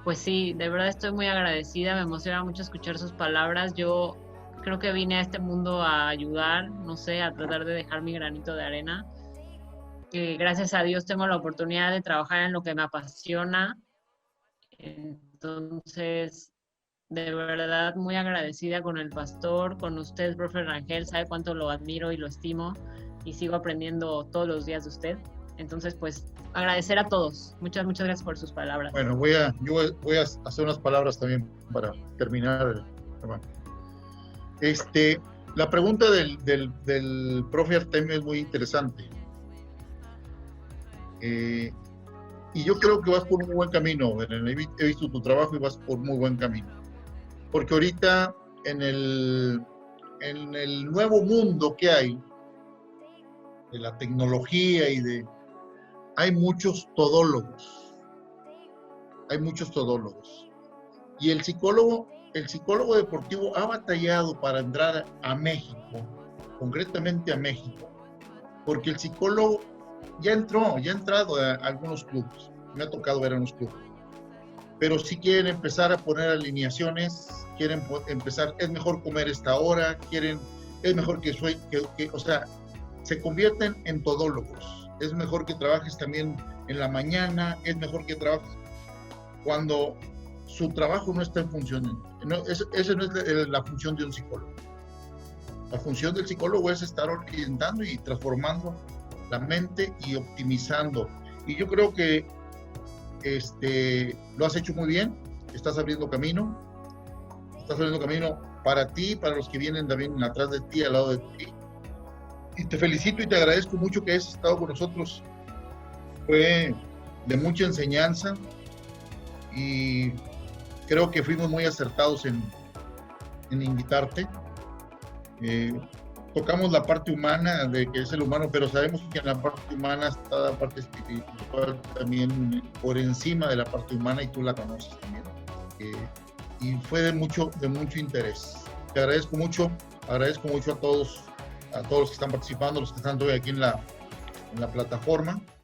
pues sí, de verdad estoy muy agradecida, me emociona mucho escuchar sus palabras. Yo creo que vine a este mundo a ayudar, no sé, a tratar de dejar mi granito de arena. Gracias a Dios tengo la oportunidad de trabajar en lo que me apasiona. Entonces, de verdad, muy agradecida con el pastor, con usted, profe Rangel, sabe cuánto lo admiro y lo estimo y sigo aprendiendo todos los días de usted. Entonces, pues, agradecer a todos. Muchas gracias por sus palabras. Bueno, yo voy a hacer unas palabras también para terminar, hermano. La pregunta del profe Artemio es muy interesante. Y yo creo que vas por un buen camino, Verena. He visto tu trabajo y vas por muy buen camino. Porque ahorita en el nuevo mundo que hay, de la tecnología hay muchos todólogos. Y el psicólogo deportivo ha batallado para entrar a México, concretamente a México, porque el psicólogo ya ha entrado a algunos clubes, me ha tocado ver a unos clubes, pero sí quieren empezar a poner alineaciones, quieren empezar, es mejor comer esta hora, es mejor o sea, se convierten en todólogos, es mejor que trabajes también en la mañana, es mejor que trabajes cuando su trabajo no está en función, esa no es la función de un psicólogo. La función del psicólogo es estar orientando y transformando la mente y optimizando. Y yo creo que lo has hecho muy bien, estás abriendo camino para ti, para los que vienen también atrás de ti, al lado de ti. Y te felicito y te agradezco mucho que hayas estado con nosotros. Fue de mucha enseñanza y creo que fuimos muy acertados en invitarte. Tocamos la parte humana, de que es el humano, pero sabemos que en la parte humana está la parte espiritual también por encima de la parte humana y tú la conoces también. Y fue de mucho interés. Te agradezco mucho a todos los que están participando, los que están hoy aquí en la plataforma.